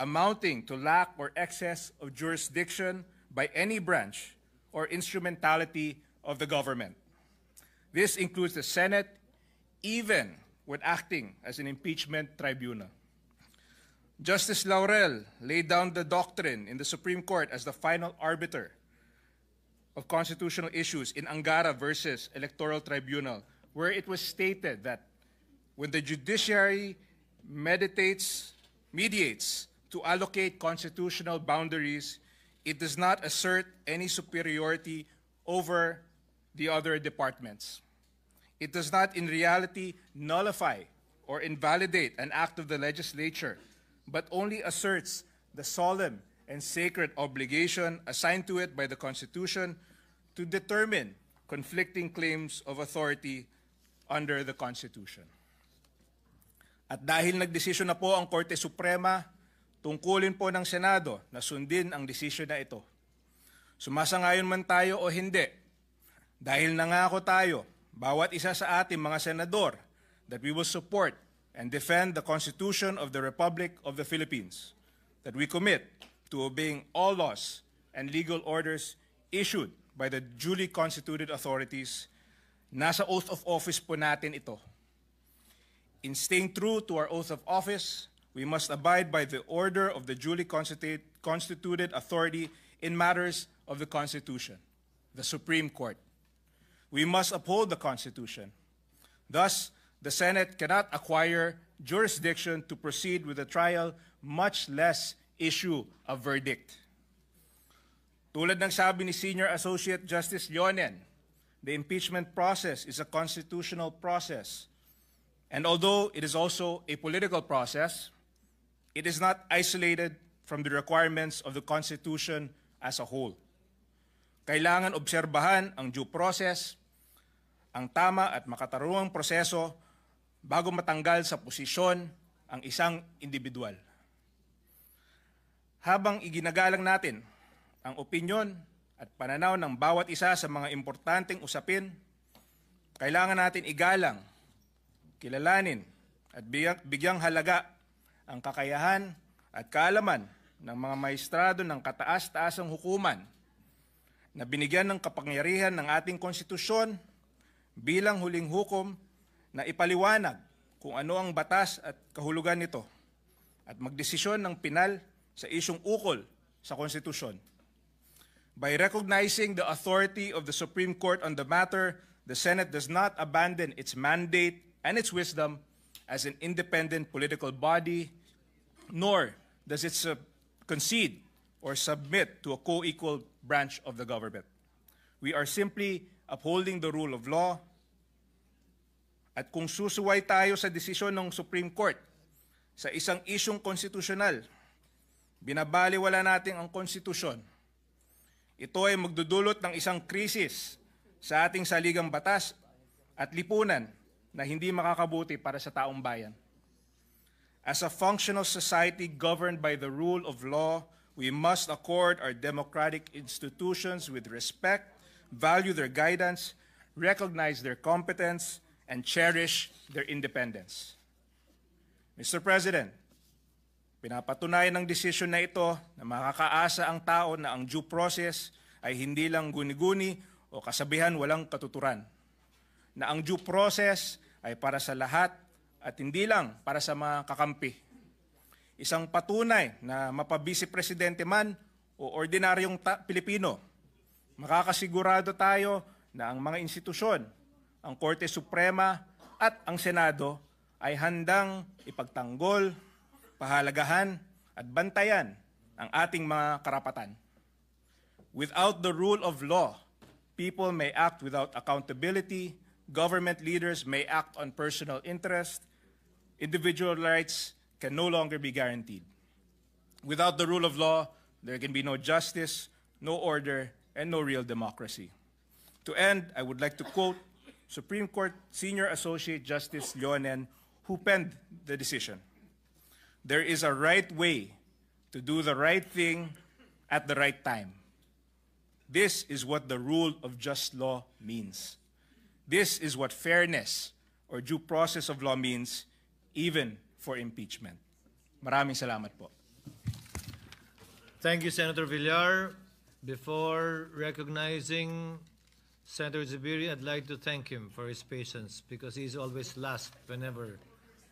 amounting to lack or excess of jurisdiction by any branch or instrumentality of the government. This includes the Senate, even when acting as an impeachment tribunal. Justice Laurel laid down the doctrine in the Supreme Court as the final arbiter of constitutional issues in Angara versus Electoral Tribunal, where it was stated that when the judiciary mediates to allocate constitutional boundaries, it does not assert any superiority over the other departments. It does not in reality nullify or invalidate an act of the legislature, but only asserts the solemn and sacred obligation assigned to it by the Constitution to determine conflicting claims of authority under the Constitution. At dahil nagdesisyon na po ang Korte Suprema, tungkulin po ng Senado na sundin ang desisyon na ito. Sumasangayon man tayo o hindi, dahil nangako tayo, bawat isa sa ating mga senador, that we will support and defend the Constitution of the Republic of the Philippines, that we commit to obeying all laws and legal orders issued by the duly constituted authorities. Nasa oath of office po natin ito. In staying true to our oath of office, we must abide by the order of the duly constituted authority in matters of the Constitution, the Supreme Court. We must uphold the Constitution. Thus, the Senate cannot acquire jurisdiction to proceed with the trial, much less issue a verdict. Tulad ng sabi ni Senior Associate Justice Leonen, the impeachment process is a constitutional process. And although it is also a political process, it is not isolated from the requirements of the Constitution as a whole. Kailangan obserbahan ang due process, ang tama at makatarungang proseso bago matanggal sa posisyon ang isang individual. Habang iginagalang natin ang opinyon at pananaw ng bawat isa sa mga importanteng usapin, kailangan natin igalang, kilalanin at bigyang halaga ang kakayahan at kaalaman ng mga maestrado ng kataas-taasang hukuman na binigyan ng kapangyarihan ng ating konstitusyon bilang huling hukom na ipaliwanag kung ano ang batas at kahulugan nito at magdesisyon ng pinal sa isyung ukol sa konstitusyon. By recognizing the authority of the Supreme Court on the matter, the Senate does not abandon its mandate and its wisdom as an independent political body, nor does it concede or submit to a co-equal branch of the government. We are simply upholding the rule of law. At kung susuway tayo sa desisyon ng Supreme Court sa isang isyung konstitusyonal, binabaliwala natin ang konstitusyon. Ito ay magdudulot ng isang krisis sa ating saligang batas at lipunan na hindi makakabuti para sa taong bayan. As a functional society governed by the rule of law, we must accord our democratic institutions with respect, value their guidance, recognize their competence, and cherish their independence. Mr. President, pinapatunayan ng desisyon na ito na makakaasa ang tao na ang due process ay hindi lang guni-guni o kasabihan walang katuturan. Na ang due process ay para sa lahat at hindi lang para sa mga kakampi. Isang patunay na mapabisi presidente man o ordinaryong Pilipino, makakasigurado tayo na ang mga institusyon, ang Korte Suprema at ang Senado ay handang ipagtanggol, pahalagahan at bantayan ang ating mga karapatan. Without the rule of law, people may act without accountability, government leaders may act on personal interest, individual rights can no longer be guaranteed. Without the rule of law, there can be no justice, no order, and no real democracy. To end, I would like to quote Supreme Court Senior Associate Justice Leonen, who penned the decision. There is a right way to do the right thing at the right time. This is what the rule of just law means. This is what fairness or due process of law means, even for impeachment. Maraming salamat po. Thank you, Senator Villar. Before recognizing Senator Zubiri, I'd like to thank him for his patience because he's always last whenever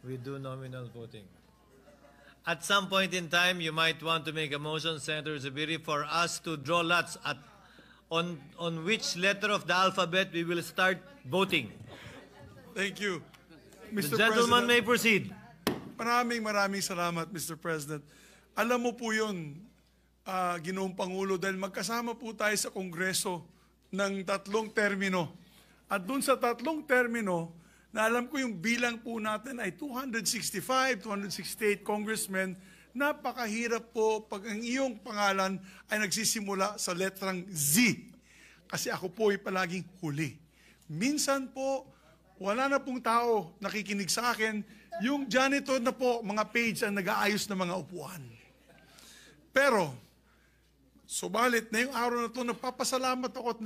we do nominal voting. At some point in time, you might want to make a motion, Senator Zubiri, for us to draw lots on which letter of the alphabet we will start voting. Thank you. The Mr. gentleman President, may proceed. maraming salamat, Mr. President. Alam mo po yun, Ginoong Pangulo, dahil magkasama po tayo sa Kongreso ng 3 termino. At dun sa 3 termino, na alam ko yung bilang po natin ay 265, 268 congressmen, napakahirap po pag ang iyong pangalan ay nagsisimula sa letrang Z. Kasi ako po ay palaging huli. Minsan po, wala na pong tao nakikinig sa akin. Yung janitor na po, mga page ang nag-aayos ng mga upuan. Pero, subalit na yung araw na ito, nagpapasalamat ako at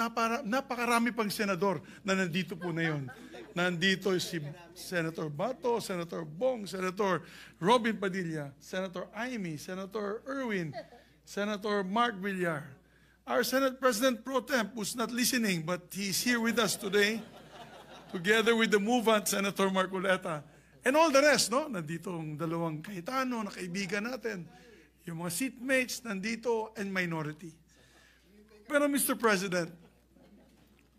napakarami pang senador na nandito po na yun. Nandito si Senator Bato, Senator Bong, Senator Robin Padilla, Senator Amy, Senator Erwin, Senator Mark Villar, our Senate President Pro Temp, who's not listening, but he's here with us today, together with the movant, Senator Marcoleta, and all the rest, no? Nandito ang 2 Cayetano na kaibigan natin, yung mga seatmates nandito, and minority. Pero Mr. President,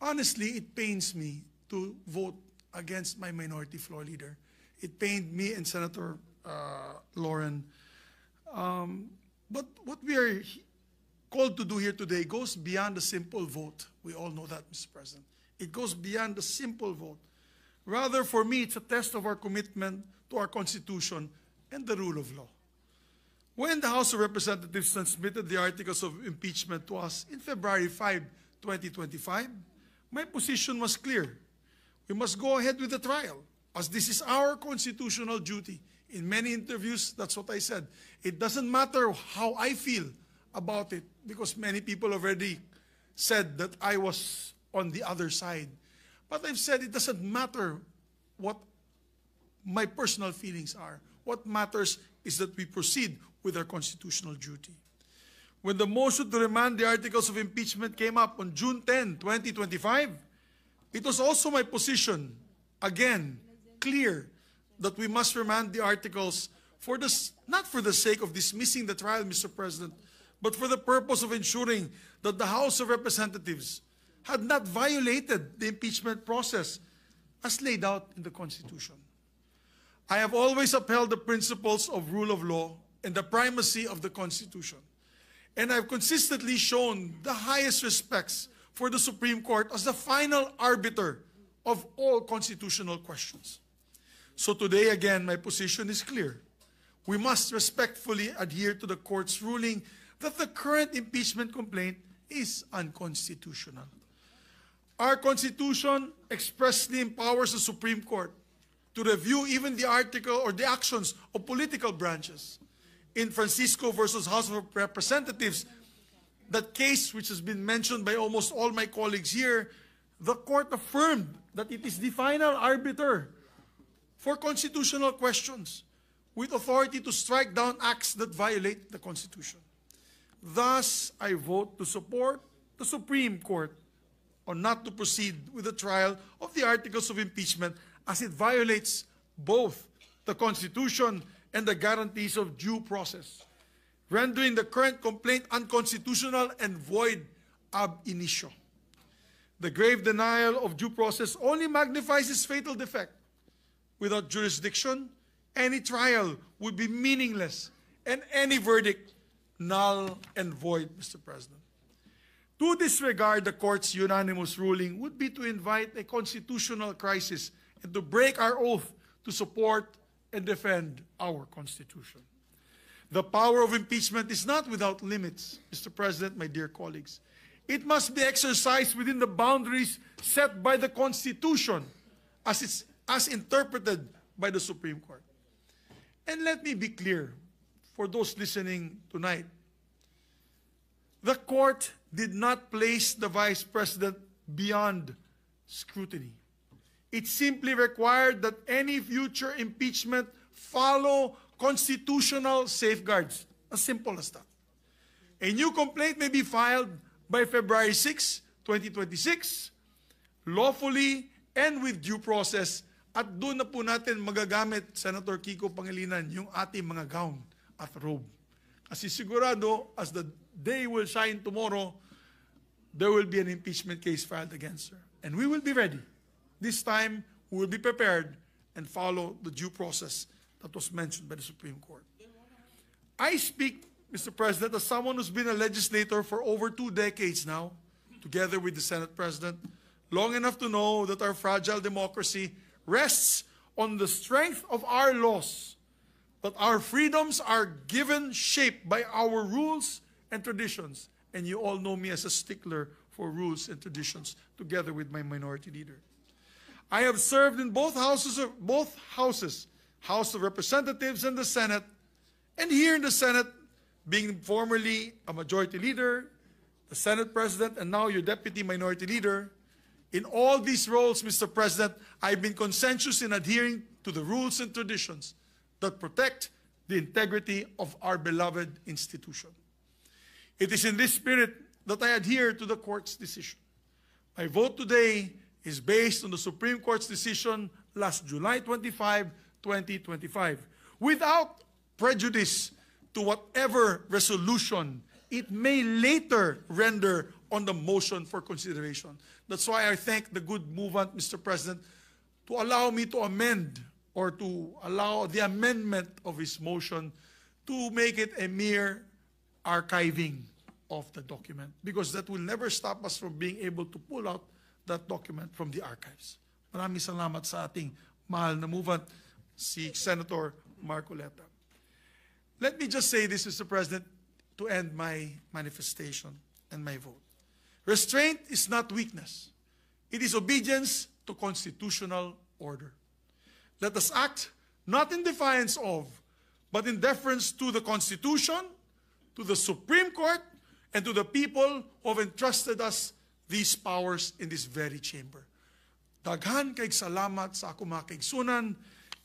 honestly, it pains me to vote against my minority floor leader. It pained me and Senator Lauren. But what we are called to do here today goes beyond a simple vote. We all know that, Mr. President. It goes beyond a simple vote. Rather, for me, it's a test of our commitment to our Constitution and the rule of law. When the House of Representatives transmitted the articles of impeachment to us in February 5, 2025, my position was clear. We must go ahead with the trial, as this is our constitutional duty. In many interviews, that's what I said. It doesn't matter how I feel about it, because many people already said that I was on the other side. But I've said it doesn't matter what my personal feelings are. What matters is that we proceed with our constitutional duty. When the motion to remand the articles of impeachment came up on June 10, 2025, it was also my position, again, clear, that we must remand the articles not for the sake of dismissing the trial, Mr. President, but for the purpose of ensuring that the House of Representatives had not violated the impeachment process as laid out in the Constitution. I have always upheld the principles of rule of law and the primacy of the Constitution. And I've consistently shown the highest respects for the Supreme Court as the final arbiter of all constitutional questions. So today, again, my position is clear. We must respectfully adhere to the Court's ruling that the current impeachment complaint is unconstitutional. Our Constitution expressly empowers the Supreme Court to review even the article or the actions of political branches. In Francisco versus House of Representatives, that case which has been mentioned by almost all my colleagues here, the court affirmed that it is the final arbiter for constitutional questions with authority to strike down acts that violate the Constitution. Thus, I vote to support the Supreme Court on not to proceed with the trial of the articles of impeachment as it violates both the Constitution and the guarantees of due process, rendering the current complaint unconstitutional and void ab initio. The grave denial of due process only magnifies its fatal defect. Without jurisdiction, any trial would be meaningless and any verdict null and void, Mr. President. To disregard the court's unanimous ruling would be to invite a constitutional crisis and to break our oath to support and defend our Constitution. The power of impeachment is not without limits, Mr. President, my dear colleagues. It must be exercised within the boundaries set by the Constitution as interpreted by the Supreme Court. And let me be clear for those listening tonight. The court did not place the Vice President beyond scrutiny. It simply required that any future impeachment follow constitutional safeguards. As simple as that. A new complaint may be filed by February 6, 2026, lawfully and with due process, at doon na po natin magagamit, Senator Kiko Pangilinan, yung ating mga gown at Rome. Kasi sigurado, as the day will shine tomorrow, there will be an impeachment case filed against her. And we will be ready. This time, we will be prepared and follow the due process that was mentioned by the Supreme Court. I speak, Mr. President, as someone who's been a legislator for over 2 decades now, together with the Senate President, long enough to know that our fragile democracy rests on the strength of our laws, that our freedoms are given shape by our rules and traditions. And you all know me as a stickler for rules and traditions, together with my minority leader. I have served in both houses, House of Representatives and the Senate, and here in the Senate, being formerly a majority leader, the Senate President, and now your Deputy Minority Leader. In all these roles, Mr. President, I've been conscientious in adhering to the rules and traditions that protect the integrity of our beloved institution. It is in this spirit that I adhere to the Court's decision. My vote today is based on the Supreme Court's decision last July 25, 2025, without prejudice to whatever resolution it may later render on the motion for consideration. That's why I thank the good movement, Mr. President, to allow me to amend or to allow the amendment of his motion to make it a mere archiving of the document, because that will never stop us from being able to pull out that document from the archives. Maraming salamat sa ating mahal na movement, si Senator Marcoleta. Let me just say this, Mr. President, to end my manifestation and my vote. Restraint is not weakness. It is obedience to constitutional order. Let us act not in defiance of, but in deference to the Constitution, to the Supreme Court, and to the people who have entrusted us these powers in this very chamber. Daghan kay salamat sa ako mga kaigsunan,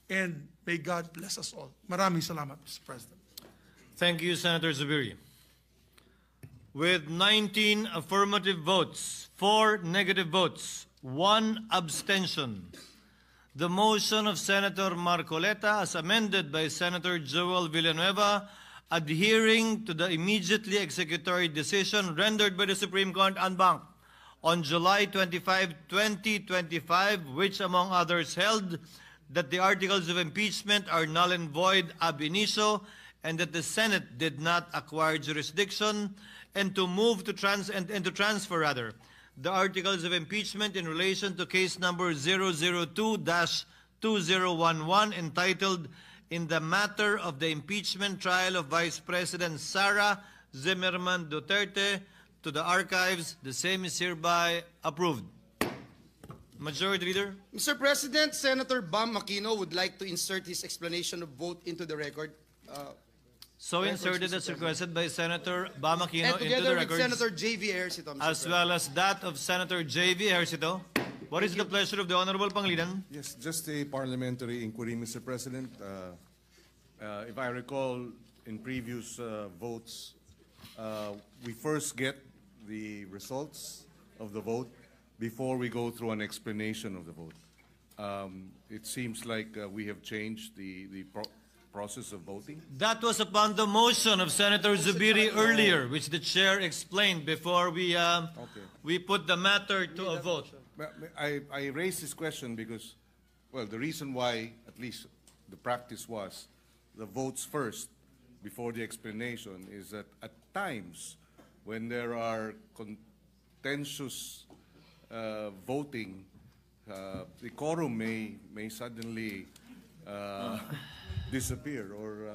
and may God bless us all. Maraming salamat, Mr. President. Thank you, Senator Zubiri. With 19 affirmative votes, 4 negative votes, 1 abstention, the motion of Senator Marcoleta, as amended by Senator Joel Villanueva, adhering to the immediately executory decision rendered by the Supreme Court en banc on July 25, 2025, which among others held that the articles of impeachment are null and void ab initio, and that the Senate did not acquire jurisdiction, and to move to transfer the articles of impeachment in relation to case number 002-2011, entitled "In the Matter of the Impeachment Trial of Vice President Sara Zimmerman Duterte," to the archives. The same is hereby approved. Majority Leader. Mr. President, Senator Bam Aquino would like to insert his explanation of vote into the record. So inserted as requested by Senator Bam Aquino into the records, with Senator J.V. Ejercito, as well as that of Senator J.V. Ejercito. What is the pleasure of the Honorable Pangilinan? Yes, just a parliamentary inquiry, Mr. President. If I recall, in previous votes, we first get the results of the vote before we go through an explanation of the vote. It seems like we have changed the process of voting. That was upon the motion of Senator Zubiri earlier, which the chair explained before we put the matter to a vote. I raised this question because, well, the reason why, at least the practice was, the votes first before the explanation is that at times when there are contentious voting, the quorum may suddenly disappear, or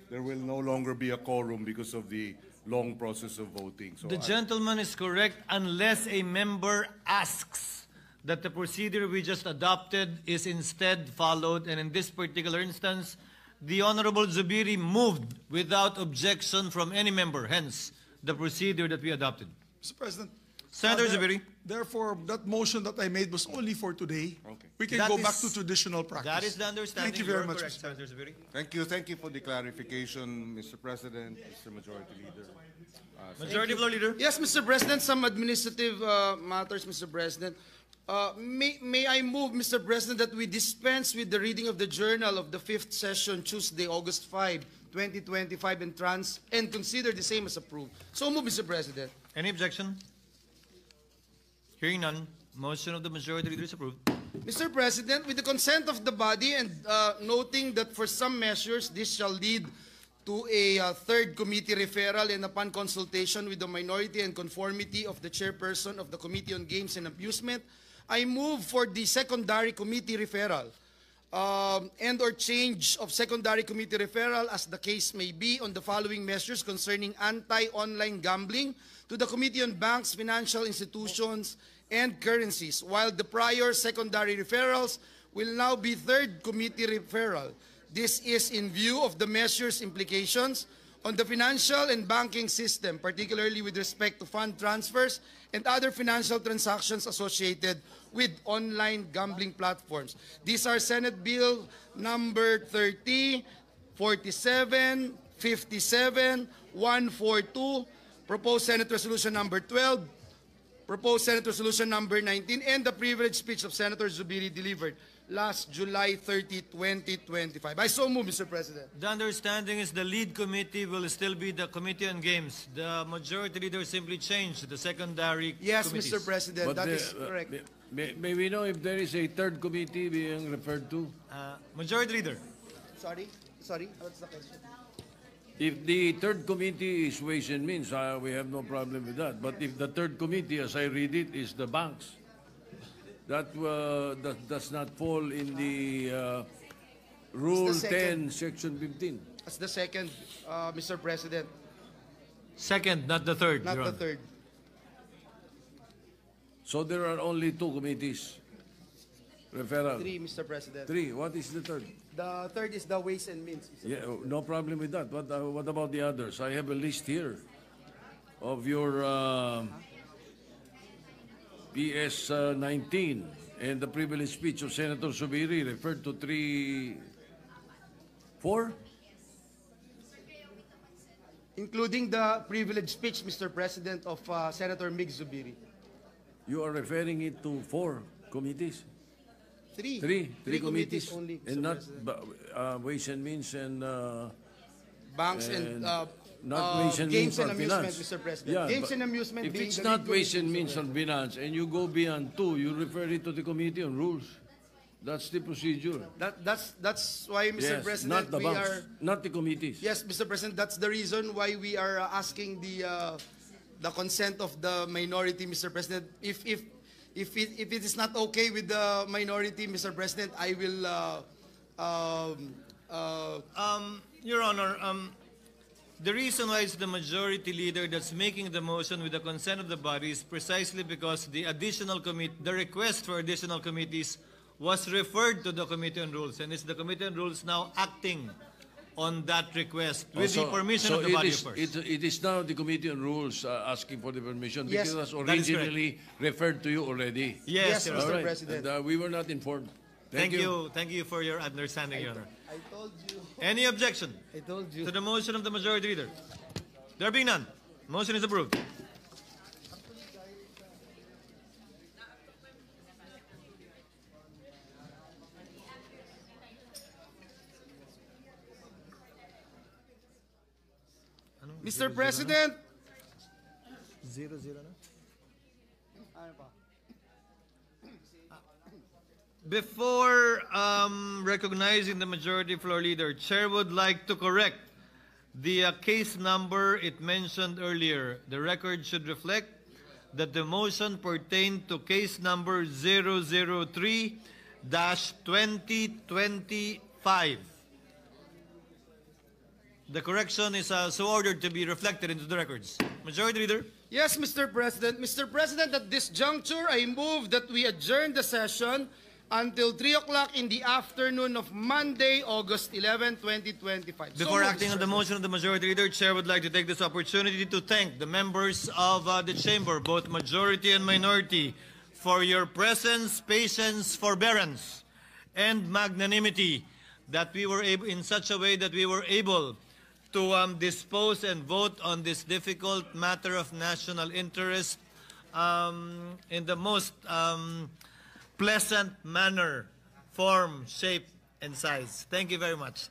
there will no longer be a quorum because of the long process of voting. So the gentleman is correct unless a member asks that the procedure we just adopted is instead followed, and in this particular instance, the Honorable Zubiri moved without objection from any member, hence the procedure that we adopted. Mr. President, Senator Zubiri. Therefore, that motion that I made was only for today. Okay. We can go back to traditional practice. That is the understanding. Thank you very much, correct, Senator Zubiri. Thank you for the clarification, Mr. President, Mr. Majority Leader. Majority Floor Leader. Yes, Mr. President, some administrative matters, Mr. President. May I move, Mr. President, that we dispense with the reading of the journal of the 5th session, Tuesday, August 5, 2025, and consider the same as approved. So move, Mr. President. Any objection? Hearing none, motion of the majority leader is approved. Mr. President, with the consent of the body and noting that for some measures this shall lead to a third committee referral, and upon consultation with the minority and conformity of the chairperson of the Committee on Games and Amusement, I move for the secondary committee referral and or change of secondary committee referral as the case may be on the following measures concerning anti-online gambling to the Committee on Banks, Financial Institutions, and Currencies, while the prior secondary referrals will now be third committee referral. This is in view of the measures' implications on the financial and banking system, particularly with respect to fund transfers and other financial transactions associated with online gambling platforms. These are Senate Bill number 30, 47, 57, 142, proposed Senate Resolution number 12, proposed Senate Resolution number 19, and the privilege speech of Senator Zubiri delivered last July 30, 2025. I so move, Mr. President. The understanding is the lead committee will still be the Committee on Games. The majority leader simply changed the secondary Yes, committees. Mr. President, that is correct. May we know if there is a third committee being referred to? Majority leader. Sorry, what's the question? If the third committee is Ways and Means, we have no problem with that. But if the third committee, as I read it, is the banks, that does not fall in the Rule 10, Section 15. That's the second, Mr. President. Second, not the third. Not the third. So there are only two committees. Referral. 3, Mr. President. 3. What is the third? The third is the Ways and Means. Yeah, no problem with that. What about the others? I have a list here of your PS 19 and the privilege speech of Senator Zubiri referred to 3, 4? Including the privilege speech, Mr. President, of Senator Mig Zubiri. You are referring it to 4 committees? 3. 3 committees only, Mr. and not President. Ways and Means and Banks and not Ways and Games Means and or Amusement, Finance. Mr. President. Yeah, Games and Amusement if being it's the not lead Ways committee, and Mr. Means or Finance and you go beyond 2, you refer it to the Committee on Rules. That's the procedure. That's why, Mr. Yes, President, not the we banks, are... not the committees. Yes, Mr. President, that's the reason why we are asking the consent of the minority, Mr. President. If it is not okay with the minority, Mr. President, I will... Your Honor, the reason why it's the majority leader that's making the motion with the consent of the body is precisely because the request for additional committees was referred to the Committee on Rules, and it's the Committee on Rules now acting on that request with the permission of the body first. It is now the Committee on Rules asking for the permission Yes, because it was that is originally referred to you already. Yes, Your Mr. Honor. President. And, we were not informed. Thank you for your understanding, Your Honor. I told you. Any objection I told you. to the motion of the majority leader? There being none, motion is approved. Mr. President, Before recognizing the majority floor leader, Chair would like to correct the case number it mentioned earlier. The record should reflect that the motion pertained to case number 003-2025. The correction is so ordered to be reflected into the records. Majority Leader. Yes, Mr. President. Mr. President, at this juncture, I move that we adjourn the session until 3 o'clock in the afternoon of Monday, August 11, 2025. Before acting on the motion of the Majority Leader, Chair would like to take this opportunity to thank the members of the Chamber, both majority and minority, for your presence, patience, forbearance, and magnanimity that we were able, in such a way that we were able to dispose and vote on this difficult matter of national interest in the most pleasant manner, form, shape, and size. Thank you very much.